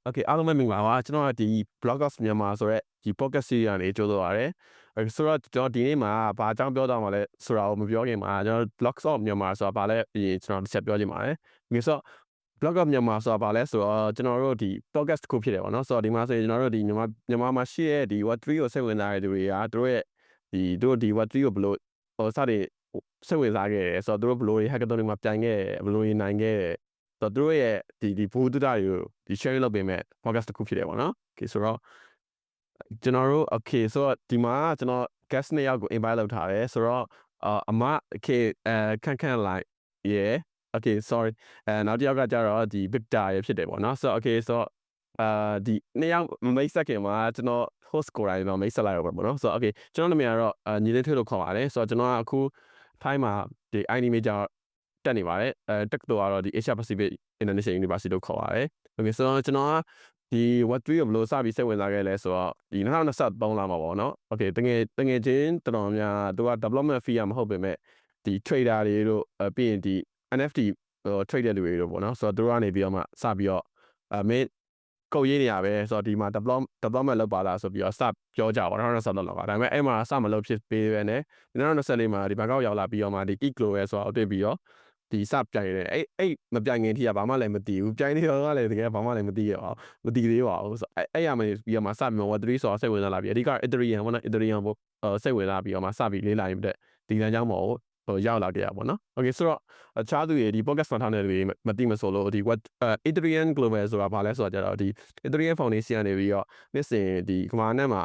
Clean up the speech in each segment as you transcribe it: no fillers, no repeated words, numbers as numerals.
Okay အားလုံးပဲမင်္ဂလာပါကျွန်တော်ကဒီ bloggers မြန်မာဆိုတဲ့ဒီ podcast series ကနေကြိုဆိုပါရစေဆိုတော့ကျွန်တော်ဒီနေ့မှာဘာအကြောင်းပြောတော့မှလဲဆိုတာကိုမပြောခင်မှာကျွန်တော် blogs of မြန်မာဆိုတာဘာလဲကျွန်တော်တစ်ချက်ပြောချင်ပါတယ်ဒီဆို blog of မြန်မာဆိုတာဘာလဲဆိုတော့ကျွန်တော်တို့ဒီ podcast တစ်ခုဖြစ်တယ်ပေါ့နော်ဆိုတော့ဒီမှာဆိုရင်ကျွန်တော်တို့ဒီမြန်မာမှာရှိတဲ့ဒီ Web3 ကိုစိတ်ဝင်စားတဲ့သူတွေကသူတို့ရဲ့ဒီ Web3 ကိုဘယ်လိုစတင်စိတ်ဝင်စားခဲ့တယ်ဆိုတော့သူတို့ဘယ်လို hackathon တွေမှာပြိုင်ခဲ့တယ်ဘယ်လိုနိုင်ခဲ့တယ်ဆိုတော့သူတို့ရဲ့ဒီဘူတူတာတွေကိုဒီ share လုပ်ပေးမဲ့ podcast တစ်ခုဖြစ်တယ်ပေါ့နော် okay ဆိုတော့ကျွန်တော်တို့ okay ဆိုတော့ဒီမှာကျွန်တော် guest 2ယောက်ကို invite လုပ်ထားတယ်ဆိုတော့အမ okay ခန့်လိုက် yeah okay sorry နောက်တစ်ယောက်ကကြတော့ဒီ Victor ရဖြစ်တယ်ပေါ့နော်ဆိုတော့ okay ဆိုတော့ဒီ2ယောက်မိတ်ဆက်ခင်မှာကျွန်တော် host ကိုယ်တိုင်တော့မိတ်ဆက်လိုက်ရပါပေါ့နော်ဆိုတော့ okay ကျွန်တော်နာမည်ကတော့ညီလေးထွေးလို့ခေါ်ပါတယ်ဆိုတော့ကျွန်တော်ကအခုထိုင်းမှာဒီ ID major တက်နေပါတယ်တက်တော့ကတော့ဒီ Asia Pacific International University လို့ခေါ်ပါတယ် okay ဆိုတော့ကျွန်တော်ကဒီ Web3 ကိုဘယ်လိုစပြီးစိတ်ဝင်စားခဲ့လဲဆိုတော့ဒီ2023လာမှာပေါ့နော် okay တကယ်ချင်းတော်တော်များသူက development fee မဟုတ်ပေမဲ့ဒီ trader တွေတို့ပြီးရင်ဒီ NFT trade တဲ့လူတွေတို့ပေါ့နော်ဆိုတော့သူတို့ကနေပြီးတော့မှစပြီးတော့မင်းကုတ်ရေးနေရပဲဆိုတော့ဒီမှာ development လုပ်ပါလားဆိုပြီးတော့စပြောကြပါတော့2023လောက်ကဒါပေမဲ့အဲ့မှာစမလုပ်ဖြစ်ပေးပဲနဲ့2024မှာဒီဘန်ကောက်ရောက်လာပြီးတော့မှဒီ Eco ပဲဆိုတော့တွေ့ပြီးတော့ဒီစပြိုင်တယ်အဲ့မပြိုင်ခင်ထိကဘာမှလည်းမသိဘူးပြိုင်နေတော့ကလည်းတကယ်ဘာမှလည်းမသိရအောင်မသိသေးပါဘူးဆိုအဲ့ရမယ်ပြီးတော့မှစပြီး Web3 ဆိုတာစိတ်ဝင်စားလာပြီးအဓိက Ethereum ပေါ့နော် Ethereum ကိုစိတ်ဝင်စားပြီးတော့မှစပြီးလေးလာရင်တဲ့ဒီလမ်းကြောင်းပေါ်ကိုရောက်လာခဲ့ရပါတော့။ Okay ဆိုတော့အခြားသူတွေဒီ podcast မှာထားတဲ့လူတွေမသိမဆိုလို့ဒီ Ethereum Global ဆိုတာဘာလဲဆိုတော့ကျတော့ဒီ Ethereum Foundation ကနေပြီးတော့နေ့စဉ်ဒီကမာနဲ့မှာ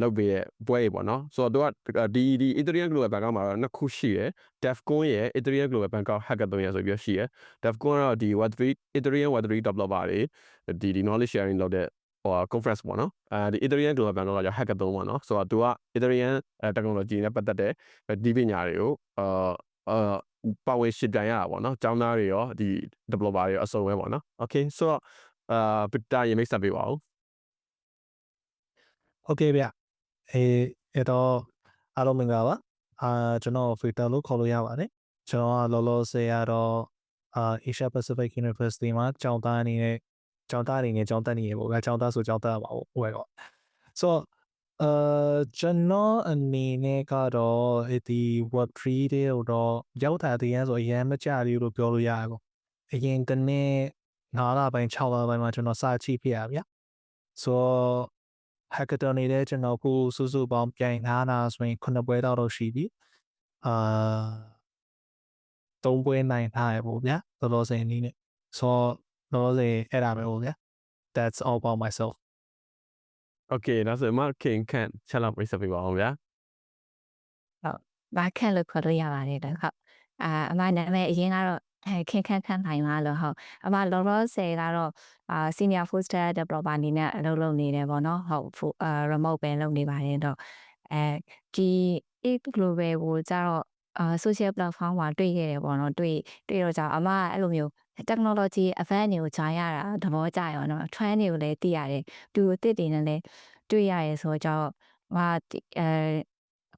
လုပ်ပေးတဲ့ပွဲတွေပေါ့နော်။ဆိုတော့သူကဒီ Ethereum Global Bangkok မှာတော့နှစ်ခုရှိတယ်။ DevCon ရဲ့ Ethereum Global Bangkok Hackathon ရဆိုပြီးတော့ရှိတယ်။ DevCon ကတော့ဒီ Web3 Ethereum Web3 developer တွေဒီ knowledge sharing လုပ်တဲ့conference ပေါ့နော်ဒီ Ethereum Global Bangkok က hackathon ပေါ့နော်ဆိုတော့သူက Ethereum technology နဲ့ပတ်သက်တဲ့ဒီပညာတွေကိုပါဝင်ရှင်းပြရတာပေါ့နော်ကျောင်းသားတွေရောဒီ developer တွေရောအစုံပဲပေါ့နော် okay ဆိုတော့Victor ရေမိတ်ဆက်ပေးပါဦး okay ဗျအဲ့တော့အားလုံးမင်္ဂလာပါကျွန်တော် Victor လို့ခေါ်လို့ရပါတယ်ကျွန်တော်ကလောလောဆယ်ကတော့Asia Pacific University မှာကျောင်းသားအနေနဲ့ကျောင်းသားနေပေါ့ဗျာကျောင်းသားဆိုကျောင်းသားပါဟိုတော့ဆိုတော့ကျွန်တော်အနေနဲ့ကတော့ဒီ Web3 တွေတော့ရောက်တာတည်းဆိုအရင်မကြသေးလို့ပြောလို့ရတယ်ပေါ့အရင်တနေ့9လပိုင်း6လပိုင်းမှာကျွန်တော်စချိဖြစ်ရဗျာဆိုတော့ hackathon နေတဲ့ကျွန်တော်ကိုစုစုပေါင်းပြိုင်ထားတာဆိုရင်9ပွဲတော့ရှိပြီ3ပွဲနိုင်ထားရပေါ့ဗျာလောလောဆယ်အနေနဲ့ဆိုတော့လောလောဆယ်အဲ့ဒါပဲပေါ့ဗျာ That's all about myself okay ဒါဆိုမှခင်ခန့်ချက်လောက်မိတ်ဆက်ပေးပါအောင်ဗျာဟုတ်ဘာခန့်လို့ခေါ်လို့ရပါတယ်တော့ဟုတ်အမနာမည်အရင်ကတော့ခင်ခန့်နိုင်ပါလို့ဟုတ်အမလောလောဆယ်ကတော့senior full stack developer အနေနဲ့အလုပ်နေတယ်ပေါ့နော်ဟုတ် remote ပဲလုပ်နေပါတယ်တော့ဒီ global ကိုကြတော့social platform မှာတွေ့ခဲ့တယ်ပေါ့နော်တွေ့တော့ကြာအမအဲ့လိုမျိုး technology event တွေကိုဂျာရတာသဘောကျရောနော် trend တွေကိုလည်းသိရတယ်သူအသစ်တွေနဲ့လည်းတွေ့ရရဲဆိုတော့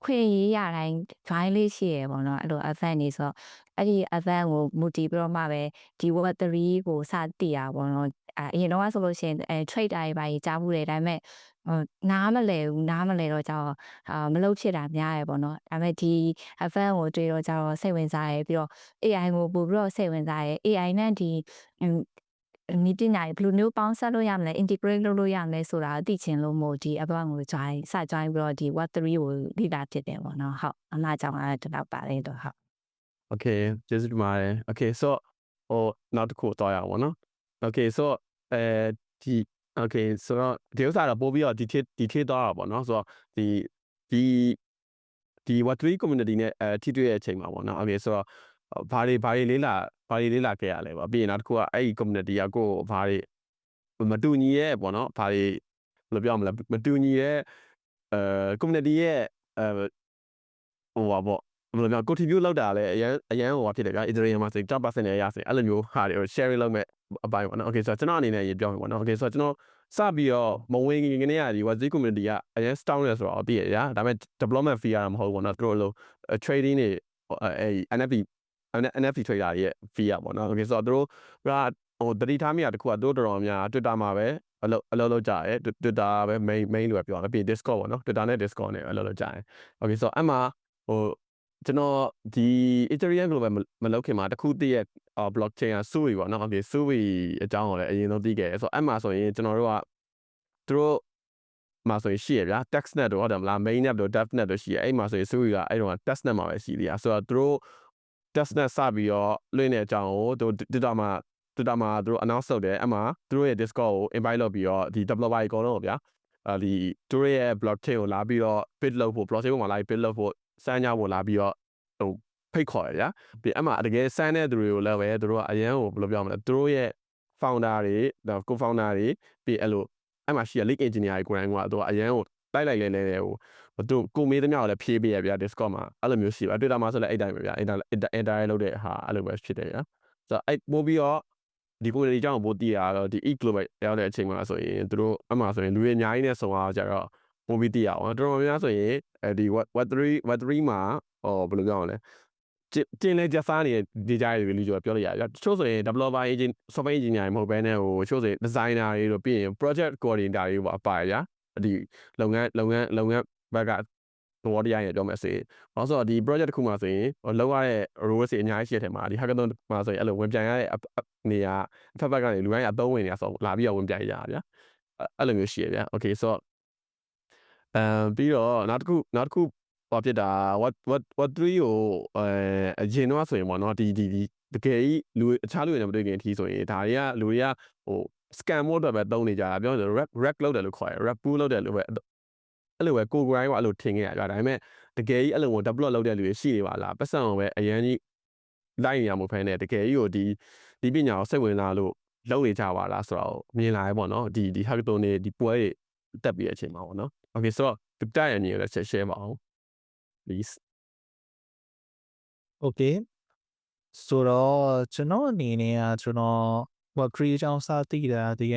ခွင့်ရေးရတိုင်း join လေးရှိရပေါ့နော်အဲ့လို event တွေဆိုတော့အဲ့ဒီ event ကိုမူတည်ပြီးတော့မှပဲဒီ Web3 ကိုစသိရပေါ့နော်အရင်တော့ဆိုလို့ရှိရင်trade တွေပါကြီးကြားဘူးတယ်ဒါပေမဲ့နားမလဲတော့ကြောက်မလုပ်ဖြစ်တာများရပေါ့နော်ဒါပေမဲ့ဒီ event ကိုတွေ့တော့ကြောက်စိတ်ဝင်စားရပြီးတော့ AI ကိုပို့ပြီးတော့စိတ်ဝင်စားရ AI နဲ့ဒီနည်းပညာတွေဘယ်လိုမျိုးပေါင်းစပ်လို့ရမလဲ integrate လုပ်လို့ရမလဲဆိုတာသိချင်လို့မို့ဒီ event ကို join ပြီးတော့ဒီ Web3 ကိုလေ့လာဖြစ်တယ်ပေါ့နော်ဟုတ်အမကြောင့်လည်းဒီလောက်ပါတယ်တော့ဟုတ် okay ကျေးဇူးတင်ပါတယ် okay ဆိုတော့နောက်တစ်ခုတော့ရအောင်ပေါ့နော် okay ဆိုတော့ဒီ okay ဆိုတော့ဒီဥစ္စာတော့ပို့ပြီးတော့ဒီထိတော့တာပေါ့နော်ဆိုတော့ဒီ Web3 community နဲ့ထိတွေ့တဲ့အချိန်မှာပေါ့နော် okay ဆိုတော့ဘာတွေလေးလာခဲ့ရလဲပေါ့ပြီးရင်နောက်တစ်ခုကအဲ့ဒီ community ကကိုဘာတွေမတူညီရဲ့ပေါ့နော်ဘာတွေဘယ်လိုပြောမလဲမတူညီရဲ့community ရဲ့ဟိုပါပေါ့ဘယ်လိုပြော contribute လုပ်တာလဲအရန်ဟိုဖြစ်တယ်ဗျာ Ethereum မှာဆို10% နဲ့ရစေအဲ့လိုမျိုးဟာတွေ sharing လုပ်မဲ့အပိုင်းပေါ့နော် okay ဆိုတော့ကျွန်တော်အနေနဲ့ရေးပြောမယ်ပေါ့နော် okay ဆိုတော့ကျွန်တော်စပြီးတော့မဝင်ခင်ကနေဒီ Web3 community ကအရင် strong လဲဆိုတော့သိရဗျာဒါပေမဲ့ development fee ရတာမဟုတ်ဘူးပေါ့နော်သူတို့လို trading တွေNFT trader တွေရဲ့ fee ရပေါ့နော် okay ဆိုတော့သူတို့ကဟိုတတိထားမိတာတခုကသူတို့တော်တော်များ Twitter မှာပဲ အလုပ်ကြရဲ Twitter ပဲ main လို့ပြောရအောင်ပြီး Discord ပေါ့နော် Twitter နဲ့ Discord နဲ့အလုပ်ကြရဲ Okay so အဲ့မှာကျွန်တော်ဒီ Ethereum ကိုပဲမလုပ်ခင်မှာတခုတည်းရဲ့blockchain က Sui ပေါ့နော် Okay Sui အကြောင်းကိုလည်းအရင်ဆုံးသိခဲ့တယ်ဆိုတော့အဲ့မှာဆိုရင်ကျွန်တော်တို့ကသူတို့မှာဆိုရင်ရှိရဗျာ testnet တို့ဟုတ်တယ်မလား mainnet တို့ devnet တို့ရှိရအဲ့မှာဆိုရင် Sui ကအဲ့တော့ testnet မှာပဲရှိသေးတာဆိုတော့သူတို့ testnet စပြီးတော့လွှင့်တဲ့အကြောင်းကိုသူ Twitter မှာသူတို့ announce လုပ်တယ်အဲ့မှာသူတို့ရဲ့ Discord ကို invite လုပ်ပြီးတော့ဒီ developer တွေအကုန်လုံးဗျာဒီသူတို့ရဲ့ blockchain ကိုလာပြီးတော့ bid လုပ်ဖို့ blockchain ပေါ်မှာလာပြီး bid လုပ်ဖို့စမ်းကြဖို့လာပြီးတော့ဖိတ်ခေါ်ရဗျာပြီးအဲ့မှာတကယ်စမ်းတဲ့သူတွေကိုလည်းပဲသူတို့ကအရန်ကိုဘယ်လိုပြောမလဲသူတို့ရဲ့ founder တွေ co-founder တွေပြီးအဲ့လိုအဲ့မှာရှိရ lead engineer တွေကိုယ်တိုင်ကသူကအရန်ကိုလိုက်လဲဟိုသူကိုမေးသမျှကိုလည်းဖြေးပေးရဗျာ Discord မှာအဲ့လိုမျိုးရှိပါ Twitter မှာဆိုလည်းအဲ့တိုင်းပဲဗျာ enter လုပ်တဲ့ဟာအဲ့လိုပဲဖြစ်တယ်ဗျာဆိုတော့အဲ့ပို့ပြီးတော့ဒီ community အကြောင်းကိုပို့တည်ရတော့ဒီ e-global ရောက်တဲ့အချိန်မှာဆိုရင်သူတို့အမှဆိုရင်လူတွေအများကြီးနဲ့ဆုံအောင်ကြတော့ပို့ပြီးတည်ရအောင်တော်တော်များများဆိုရင်ဒီ Web3 မှာဘယ်လိုပြောရမလဲတင်လဲကြစားနေကြရတဲ့လူတွေပြောလို့ရဗျာတချို့ဆိုရင် developer agent software engineer မဟုတ်ဘဲနဲ့ဟိုတချို့ဆိုရင် designer တွေတို့ပြီးရင် project coordinator တွေပေါ့အပါဗျာဒီလုပ်ငန်းဘက်ကသဘောတရားရပြောမယ်ဆိုရင်ဘာလို့ဆိုတော့ဒီ project တစ်ခုမှာဆိုရင်လောက်ရတဲ့ roles တွေအများကြီးရှိတဲ့ထဲမှာဒီ hackathon မှာဆိုရင်အဲ့လိုဝင်ပြန်ရတဲ့နေရာအဖက်ဘက်ကနေလူတိုင်းအသုံးဝင်နေတာဆိုလာပြီးတော့ဝင်ပြန်ရဗျာအဲ့လိုမျိုးရှိရဗျာ okay ဆိုတော့ပြီးတော့နောက်တစ်ခုဘာဖြစ်တာ what 3ကိုအရင်တော့ဆိုရင်ပေါ့နော်ဒီတကယ်ကြီးလူအခြားလူတွေနဲ့မတွေ့ခင်အထိဆိုရင်ဒါတွေကလူတွေကဟို scam မို့တော့ပဲသုံးနေကြတာပြောလို့ rap လုပ်တယ်လို့ခေါ်တယ် rap pool လုပ်တယ်လို့ပဲအဲ့လိုပဲကိုယ်ကိုယ်တိုင်းကအဲ့လိုထင်ခဲ့ရကြဒါပေမဲ့တကယ်ကြီးအဲ့လို develop လုပ်တဲ့လူတွေရှိနေပါလားပတ်စံကိုပဲအရင်ကြီးလိုက်နေရမှာဖဲနဲ့တကယ်ကြီးကိုဒီပညာကိုစိတ်ဝင်စားလို့လုပ်နေကြပါလားဆိုတော့မြင်လာရပေါ့နော်ဒီ hackathon တွေဒီပွဲတွေတက်ပြီးတဲ့အချိန်မှာပေါ့နော် okay ဆိုတော့ဒီတိုက်အမြင်ကိုလည်း share ပါအောင် please Okay ဆိုတော့ကျွန်တော်အနေနဲ့ကကျွန်တော်Web3 အကြောင်းစသိတာတက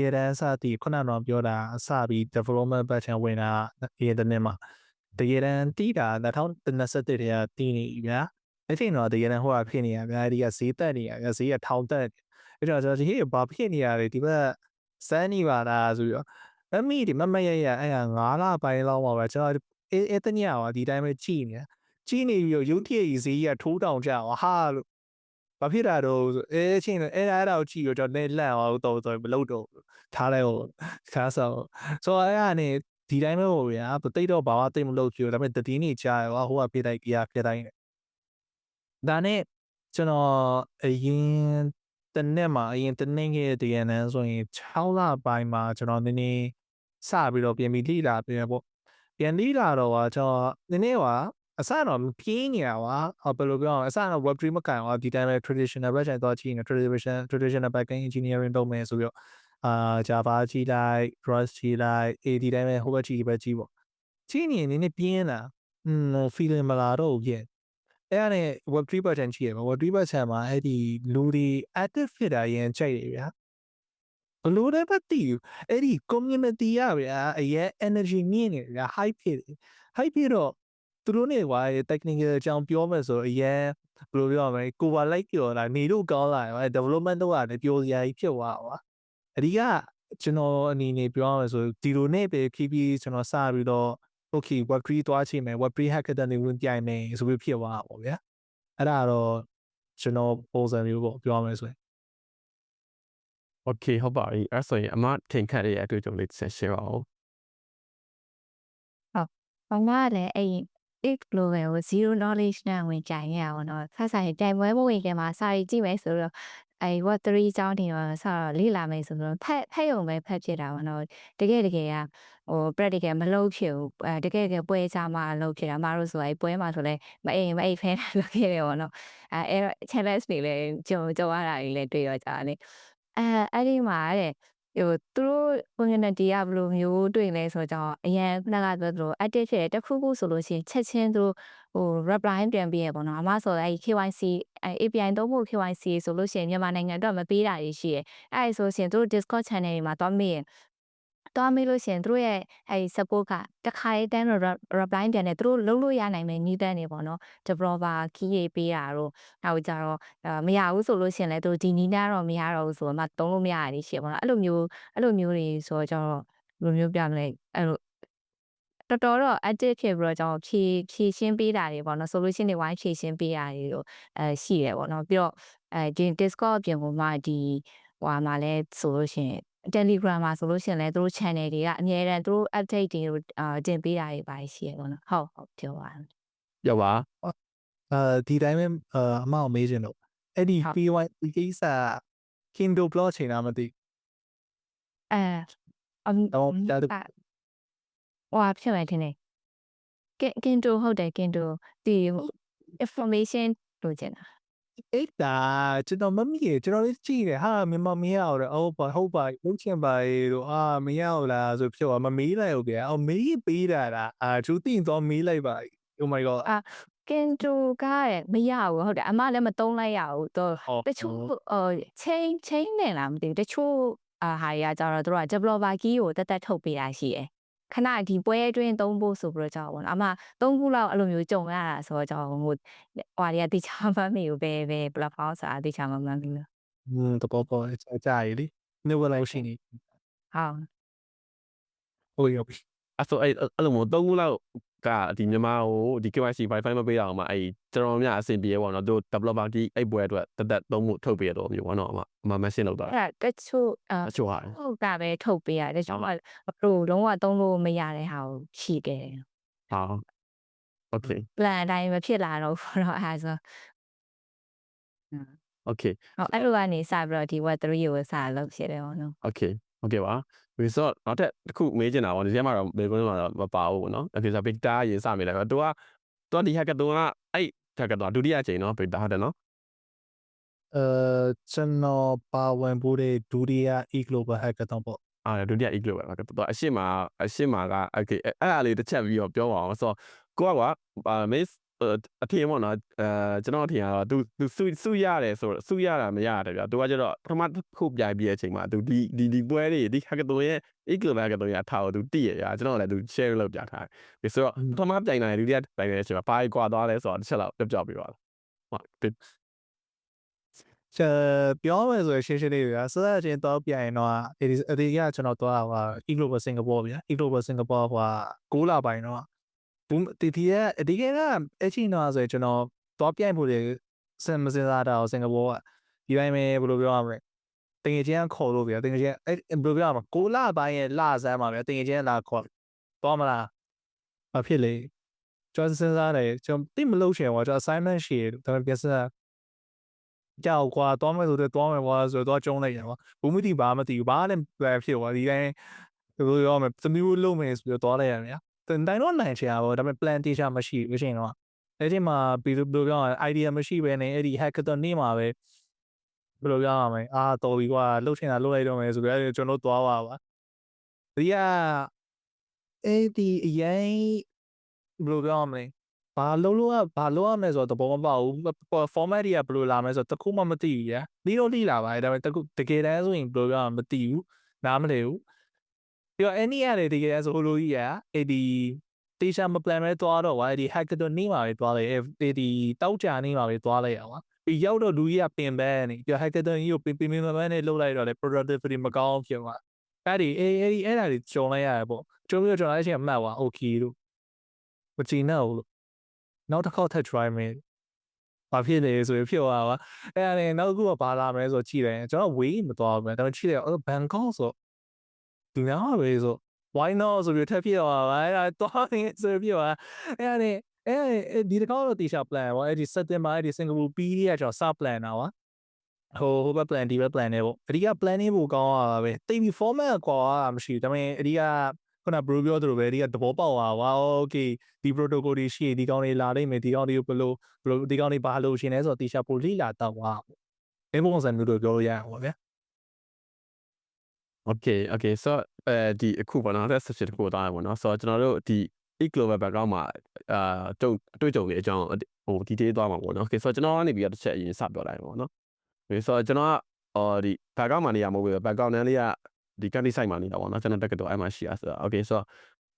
ယ်တမ်းစသိခုနကတော့ပြောတာအစပြီး development ဘက်ချန်ဝင်တာရေးတဲ့နေ့မှာတကယ်တမ်းသိတာ2021တည်းကသိနေပြီဗျာအဲ့ဒီတော့တကယ်တမ်းဟိုကဖြစ်နေရဗျာဒီကဈေးတက်နေရဗျာဈေးကထောင်တက်အဲ့တော့ကျွန်တော်ဒီဘာဖြစ်နေရလဲဒီဘက်စမ်းနေပါလားဆိုပြီးတော့အမိဒီမမရအဲ့က9လပိုင်းလောက်ပါပဲကျွန်တော်အဲ့တညကဒီတိုင်းပဲကြည်နေပြီးတော့ရုပ်ထည့်ကြီးဈေးကြီးထိုးတောင်ကြအောင်ဟာလို့ဘာဖြစ်တာတော့ချင်းအဲ့ဒါကိုကြည့်ရတော့လည်းလန့်အောင်တော့မလုပ်တော့ထားလိုက်ဟိုခါဆောင်ဆိုအဲ့ကနေဒီတိုင်းပဲဟိုဗျာတိတ်တော့ဘာမှတိတ်မလုပ်ပြဒါပေမဲ့တည်င်းနေကြရဟိုကပြတိုင်းပြတိုင်းဒါနဲ့ကျွန်တော်အရင်တနေ့ငယ်တရနန်းဆိုရင်6လပိုင်းမှာကျွန်တော်နည်းနည်းစပြီးတော့ပြန်ပြီးလိလာပြန်ပေါ့ပြန်လိလာတော့ကျွန်တော်နည်းနည်းအစတော့ပြင်းနေတာဘယ်လိုပြောအောင်အစတော့ web3 မကန်ဒီတိုင်းပဲ traditional ဘက်ဆိုင်တော့ကြည့်နေ traditional backend engineering လုပ်မယ်ဆိုပြီးတော့Java ကြည့်လိုက် Rust ကြည့်လိုက် AD တိုင်းပဲဟိုဘက်ကြည့်ပေါ့ကြည့်နေနည်းနည်းပြင်းတာfeeling မလာတော့ဘူးအဲ့ဒါနဲ့ web3 ဘက်ချန်ကြည့်ရပါ web3 ဘက်ချန်မှာအဲ့ဒီလူတွေ active ဖြစ်တာရင်ကြိုက်တယ်ဗျာဘလို့လည်းမသိဘူးအဲ့ဒီ community ရဗျာအရင် energy မြင့်နေဗျာ hype ဖြစ်တော့သူတို့နေကွာ technical အကြောင်းပြောမယ်ဆိုအရင်ဘယ်လိုပြောရမလဲကိုပါလိုက်ပြောတာနေလို့ကောင်းလာတယ် development တော့လည်းပြောစရာကြီးဖြစ်သွားပါအဓိကကျွန်တော်အနေနဲ့ပြောရမယ်ဆိုဒီလိုနဲ့ပဲဖြည်းဖြည်းကျွန်တော်စပြီးတော့ okay web3 သွားချိန်မယ် web3 hackathon တွေဝင်ပြိုင်မယ်ဆိုပြီးဖြစ်သွားတာပေါ့ဗျာအဲ့ဒါတော့ကျွန်တော်ပုံစံမျိုးပေါ့ပြောရမယ်ဆိုရင် okay ဟုတ်ပါပြီအဲ့ဆိုရင်အမထင်ခတ်ရဲ့အတွေ့အကြုံလေးဆက် share ပါဦးဘာမှလည်းအဲ့ global ကို zero knowledge နဲ့ဝင်ကြိုင်ရအောင်တော့ဆက်ဆိုင်တိုင်ပွဲမဝင်ခင်မှာစာရေးကြည့်မယ်ဆိုတော့အဲ့ Web3 အကြောင်းတွေတော့စတော့လေ့လာမယ်ဆိုတော့ဖက်ရုံပဲဖက်ဖြစ်တာပေါ့နော်တကယ်ကpractical မလုပ်ဖြစ်ဘူးတကယ်ပွဲချမှာလုပ်ဖြစ်တာမတို့ဆိုအဲ့ပွဲမှာဆိုလဲမအိမ်ဖဲလုပ်ခဲ့တယ်ပေါ့နော်အဲ့တော့ challenge တွေလည်းကြုံရတာတွေလည်းတွေ့ရကြတယ်အဲ့ဒီမှာတဲ့သူတို့ community ကဘယ်လိုမျိုးတွေ့လဲဆိုတော့အရင်ခုနကပြောသလို active ဖြစ်တယ်တခုခုဆိုလို့ရှိရင်ချက်ချင်းသူတို့reply ပြန်ပေးရပေါ့နော်အမဆိုအဲ့ KYC API သုံးဖို့ KYC ဆိုလို့ရှိရင်မြန်မာနိုင်ငံအတွက်မပေးတာတွေရှိတယ်အဲ့ဆိုရှင်သူတို့ Discord channel တွေမှာသွားမေးရင် သွားမေးလို့ရှိရင်သူတို့ရဲ့အဲ့ support ကတခါရေးတန်းတော့ reply ပြန်တယ်သူတို့လုံးလို့ရနိုင်မယ်နည်းတန်းတွေပေါ့နော် developer key ရေးပေးတာတို့နောက်ကြတော့မရဘူးဆိုလို့ရှိရင်လည်းသူတို့ဒီနည်းတန်းတော့မရတော့ဘူးဆိုတော့မှသုံးလို့မရရည်ရှိပေါ့နော်အဲ့လိုမျိုးတွေဆိုတော့ကျတော့ဘယ်လိုမျိုးပြောမလဲအဲ့လိုတော်တော်တော့ active ဖြစ်ပြီးတော့ကျွန်တော်ဖြည့်ရှင်းပေးတာတွေပေါ့နော် solution တွေဝိုင်းဖြည့်ရှင်းပေးတာတွေတော့ရှိတယ်ပေါ့နော်ပြီးတော့ဒီ Discord အပြင်ကမှဒီဟိုမှာလဲဆိုလို့ရှိရင် Telegram မှာဆိုလို့ရှိရင်လည်းသူတို့ channel တွေကအများအားသူတို့ update တွေကိုတင်ပေးတာတွေပါရှိရပေါ့နော်ဟုတ်ပြောပါမယ် ပြောပါ ဒီတိုင်းပဲအမအောင်မေးချင်တော့အဲ့ဒီ P1 ဒီကိစ္စ Kindle Plus ချိန်တာမသိ တော့ဒါ ဟိုဖြစ်မယ်ထင်တယ်Kindle ဟုတ်တယ် Kindle ဒီ information လိုချင်တာ အဲ့ဒါကျွန်တော်မမြင်ကျွန်တော်လေးကြည့်တယ်ဟာမြန်မာမရအောင်တော့ဟုတ်ပါလုံးချင်ပါလို့မရအောင်လားဆိုဖြစ်သွားမမေးလိုက်ဟုတ်ကဲမေးပေးတာလားသူသိတော့မေးလိုက်ပါ Oh my god Kindle ကမရဘူးဟုတ်တယ်အမလည်းမသုံးလိုက်ရဘူးတော့တချို့chain နဲ့လားမသိဘူးတချို့ဟာရကြတော့တို့က developer key ကိုတက်ထုတ်ပေးတာရှိတယ်ခဏဒီပွဲအတွင်းသုံးဖို့ဆိုပြီးတော့ကြောက်ပါတော့အမသုံးခုလောက်အဲ့လိုမျိုးကြုံရတာဆိုတော့ကြောက်ဟိုတွေကတိချာမမေဘူးပဲ platform ဆိုတာတိချာမမှန်းဘူးလို့ တော့ပေါ်ကြာရည်လေနေဝလိုက်ရှိနေ ဟုတ် ဟုတ်ပြီ အဲ့ဆိုအဲ့လိုမျိုး3ခုလောက်ကဒီမြန်မာကိုဒီ KYC Wi-Fi မပေးအောင်မှာအဲ့ကျွန်တော်များအဆင်ပြေပေါ့နော်သူ developer ဒီအဲ့ပွဲအတွက်တက်သုံးမှုထုတ်ပေးရတော့မျိုးပေါ့နော်အမ machine လောက်တာ အဲ့တချို့ချို့ဟာ ဟုတ်ကပဲထုတ်ပေးရတယ်ကျွန်တော်ဟိုလုံးဝသုံးလို့မရတဲ့ဟာကိုရှိခဲ့တယ် ဟာ okay plan အတိုင်းမဖြစ်လာတော့ဘူးတော့အဲ့ဆို okay ဟုတ်အဲ့လိုကနေစပြီးတော့ဒီ web 3ကိုစလုပ်ဖြစ်တယ်ပေါ့နော် okay ပါဒီဆိုနောက်ထပ်တစ်ခုမေးချင်တာပေါ့ဒီထဲမှာတော့မေးခွန်းမှာတော့မပါဘူးပေါ့နော် okay ဆို big data ရေးစမေးလိုက်တော့သူကဒီ hackathon ကအဲ့ hackathon ဒုတိယအကြိမ်နော် big data ဟုတ်တယ်နော် ကျွန်တော်ပါဝင်ဖို့တဲ့ဒုတိယ e-global hackathon ပေါ့ ဒုတိယ e-global ပဲတော့အရှိမက okay အဲ့ဒါလေးတစ်ချက်ပြီးတော့ပြောပါအောင်ဆိုတော့ကိုကmiss အထင်ပေါ့နော်ကျွန်တော်အထင်ကတော့သူစုရတယ်ဆိုတော့စုရတာမရတယ်ဗျာသူကကျတော့ပထမတစ်ခုပြိုင်ပြီးတဲ့အချိန်မှာသူဒီပွဲတွေဒီ hackathon ရဲ့ e-global hackathon ရဲ့အထားကိုသူတည်ရဗျာကျွန်တော်လည်းသူ share လုပ်ပြထားတယ်ဆိုတော့ပထမပြိုင်တယ်ဒုတိယပြိုင်တယ်ဆိုတော့ဘာကွာသွားလဲဆိုတော့တစ်ချက်လောက်ပြောပြပေးပါဟုတ်ပြောမယ်ဆိုရင်ရှင်းရှင်းလေးဗျာစသဖြင့်တော့ပြရင်တော့ဒီကကျွန်တော်သွားတာ e-global Singapore ဗျာ e-global Singapore 9လပိုင်းတော့ဘူးဒီကအချိန်တော့ဆိုရင်ကျွန်တော်သွားပြိုင်ဖို့လေစင်စားတာစင်ကာပူကဒီတိုင်းပဲဘယ်လိုပြောရမလဲတင်ငယ်ချင်းခေါ်လို့ဗျာတင်ငယ်ချင်းဘယ်လိုပြောရမလဲ9လပိုင်းရဲ့လဆန်းမှာဗျာတင်ငယ်ချင်းလာခေါ်သွားမလားဘာဖြစ်လဲကျွန်တော်စဉ်းစားတယ်ကျွန်တော်တိမလို့ရှင်ကွာကျွန်တော် assignment ရှိတယ်ဒါပေမဲ့ပြန်စဉ်းစားကြောက်ကွာသွားမယ်ဆိုတော့သွားမယ်ကွာဆိုတော့ကျုံးလိုက်တယ်ကွာဘူးမသိဘာမသိဘူးဘာလည်းဖြစ်ကွာဒီတိုင်းဘယ်လိုပြောရမလဲသမျိုးလုံးမယ်ဆိုတော့သွားလိုက်ရတယ်ဗျာတိုင်တော့နိုင်ချင်တာပေါ့ဒါပေမဲ့ plan တေချာမရှိဘူးရှင်တော့အဲ့ဒီမှာဘယ်လိုပြောရလဲ idea မရှိဘဲနဲ့အဲ့ဒီ hackathon နေ့မှာပဲဘယ်လိုပြောရမလဲတော်ပြီကွာလှုပ်ချင်တာလှုပ်လိုက်တော့မယ်ဆိုပြီးအဲ့ကျွန်တော်သွားပါဒီကအဲ့ဒီအရင်ဘယ်လိုပြောရမလဲဘာလို့ရမလဲဆိုတော့တဘောမပေါ့ဘူး format တွေကဘယ်လိုလာမလဲဆိုတော့တခုမှမသိဘူးညာလိလာပါတယ်ဒါပေမဲ့တကယ်တမ်းဆိုရင်ဘယ်လိုပြောရမလဲမသိဘူးနားမလည်ဘူးပြီးတော့ any ရတယ်တကယ်ဆိုလို့ကြီးအဲ့ဒီတေချာမ plan ပဲသွားတော့ဒီ hackathon နေ့မှာပဲသွားလိုက်ဒီတောက်ကြနေ့မှာပဲသွားလိုက်ရပါပြီးရောက်တော့လူကြီးကပင်ပန်းနေပြီး hackathon ကြီးကိုပင်မနေလှုပ်လိုက်တော့လေ productivity မကောင်းဖြစ်သွားအဲ့ဒါတွေကြုံလိုက်ရတယ်ပေါ့ကြုံလိုက်တဲ့အချိန်မှတ်သွား okay လို့မကြည့်တော့ဘူးနောက်တစ်ခေါက်ထပ် try မယ်ဘာဖြစ်လဲဆိုရင်ဖြစ်သွားပါအဲ့ဒါနဲ့နောက်တစ်ခုကဘာလာမလဲဆိုတော့ကြည့်တယ်ကျွန်တော်ဝေးမသွားဘူးဒါပေမဲ့ကြည့်တယ်ဘန်ကောက်ဆိုသူများပဲဆို why not ဆိုပြီးထပ်ဖြစ်သွားပါအဲ့ဒါတော့ဆိုပြီးပါအဲ့ဒါနဲ့ဒီတစ်ခေါက်တော့တေချာ plan ပေါ့အဲ့ဒီ September အဲ့ဒီ Singapore ပြီးရကျွန်တော်စ plan တာပါဟိုဘက် plan ဒီဘက် plan နေပေါ့အဓိက planning ဖို့ကောင်းရတာပဲတိတ်ပြီး format ကွာမရှိဒါပေမဲ့အဓိကခုန bro ပြောသလိုပဲဒီကသဘောပေါက်သွား okay ဒီ protocol တွေရှိဒီကောင်တွေလာနိုင်မယ်ဒီကောင်တွေကိုဘယ်လိုဒီကောင်တွေဘာလို့ရှင်လဲဆိုတော့တေချာပိုလိလာတော့ပါဘယ်ပုံစံမျိုးတို့ပြောလို့ရအောင်ပါဗျာ okay so ဒီအခုပေါ့နော် subject ကိုတားရပေါ့နော်ဆိုတော့ကျွန်တော်တို့ဒီ e-global background မှာတွေ့ကြုံနေအကြောင်းဟို detail သွားမှာပေါ့နော် okay so ကျွန်တော်ကနေပြီးတော့တစ်ချက်အရင်စပြောလိုက်ပါပေါ့နော်ဆိုတော့ကျွန်တော်ကဒီ background မှာနေရမဟုတ်ဘူး background နဲ့လေးက ဒီ country side မှာနေတာပေါ့နော်ကျွန်တော်တက်ကတော်အဲ့မှာရှိရဆိုတော့ okay ဆိုတော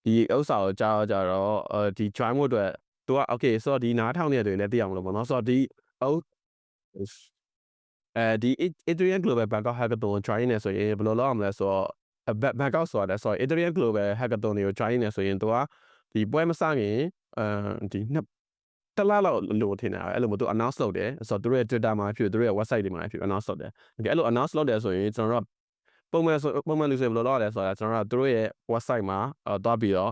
့ဒီဥစ္စာကိုကြားတော့ဒီ join ဖို့အတွက်သူက okay ဆိုတော့ဒီနားထောင်နေတဲ့တွေလည်းသိအောင်လို့ပေါ့နော်ဆိုတော့ဒီဒီ Adrian Global Bangkok Hackathon join နေဆိုရင်ဘယ်လိုလုပ်အောင်လဲဆိုတော့ Bangkok ဆိုတာ sorry Adrian Global Hackathon တွေကို join နေဆိုရင်သူကဒီပွဲမစခင်ဒီတလားလောက်လို့ထင်တာအဲ့လိုမျိုးသူ announce လုပ်တယ်ဆိုတော့သူတို့ရဲ့ Twitter မှာဖြစ်သူတို့ရဲ့ website တွေမှာဖြစ် announce လုပ်တယ်အဲ့လို announce လုပ်တယ်ဆိုရင်ကျွန်တော်တို့ပုံမှန်လူတွေဘယ်လိုလုပ်ရလဲဆိုတာကျွန်တော်တို့သူတို့ရဲ့ website မှာသွားပြီးတော့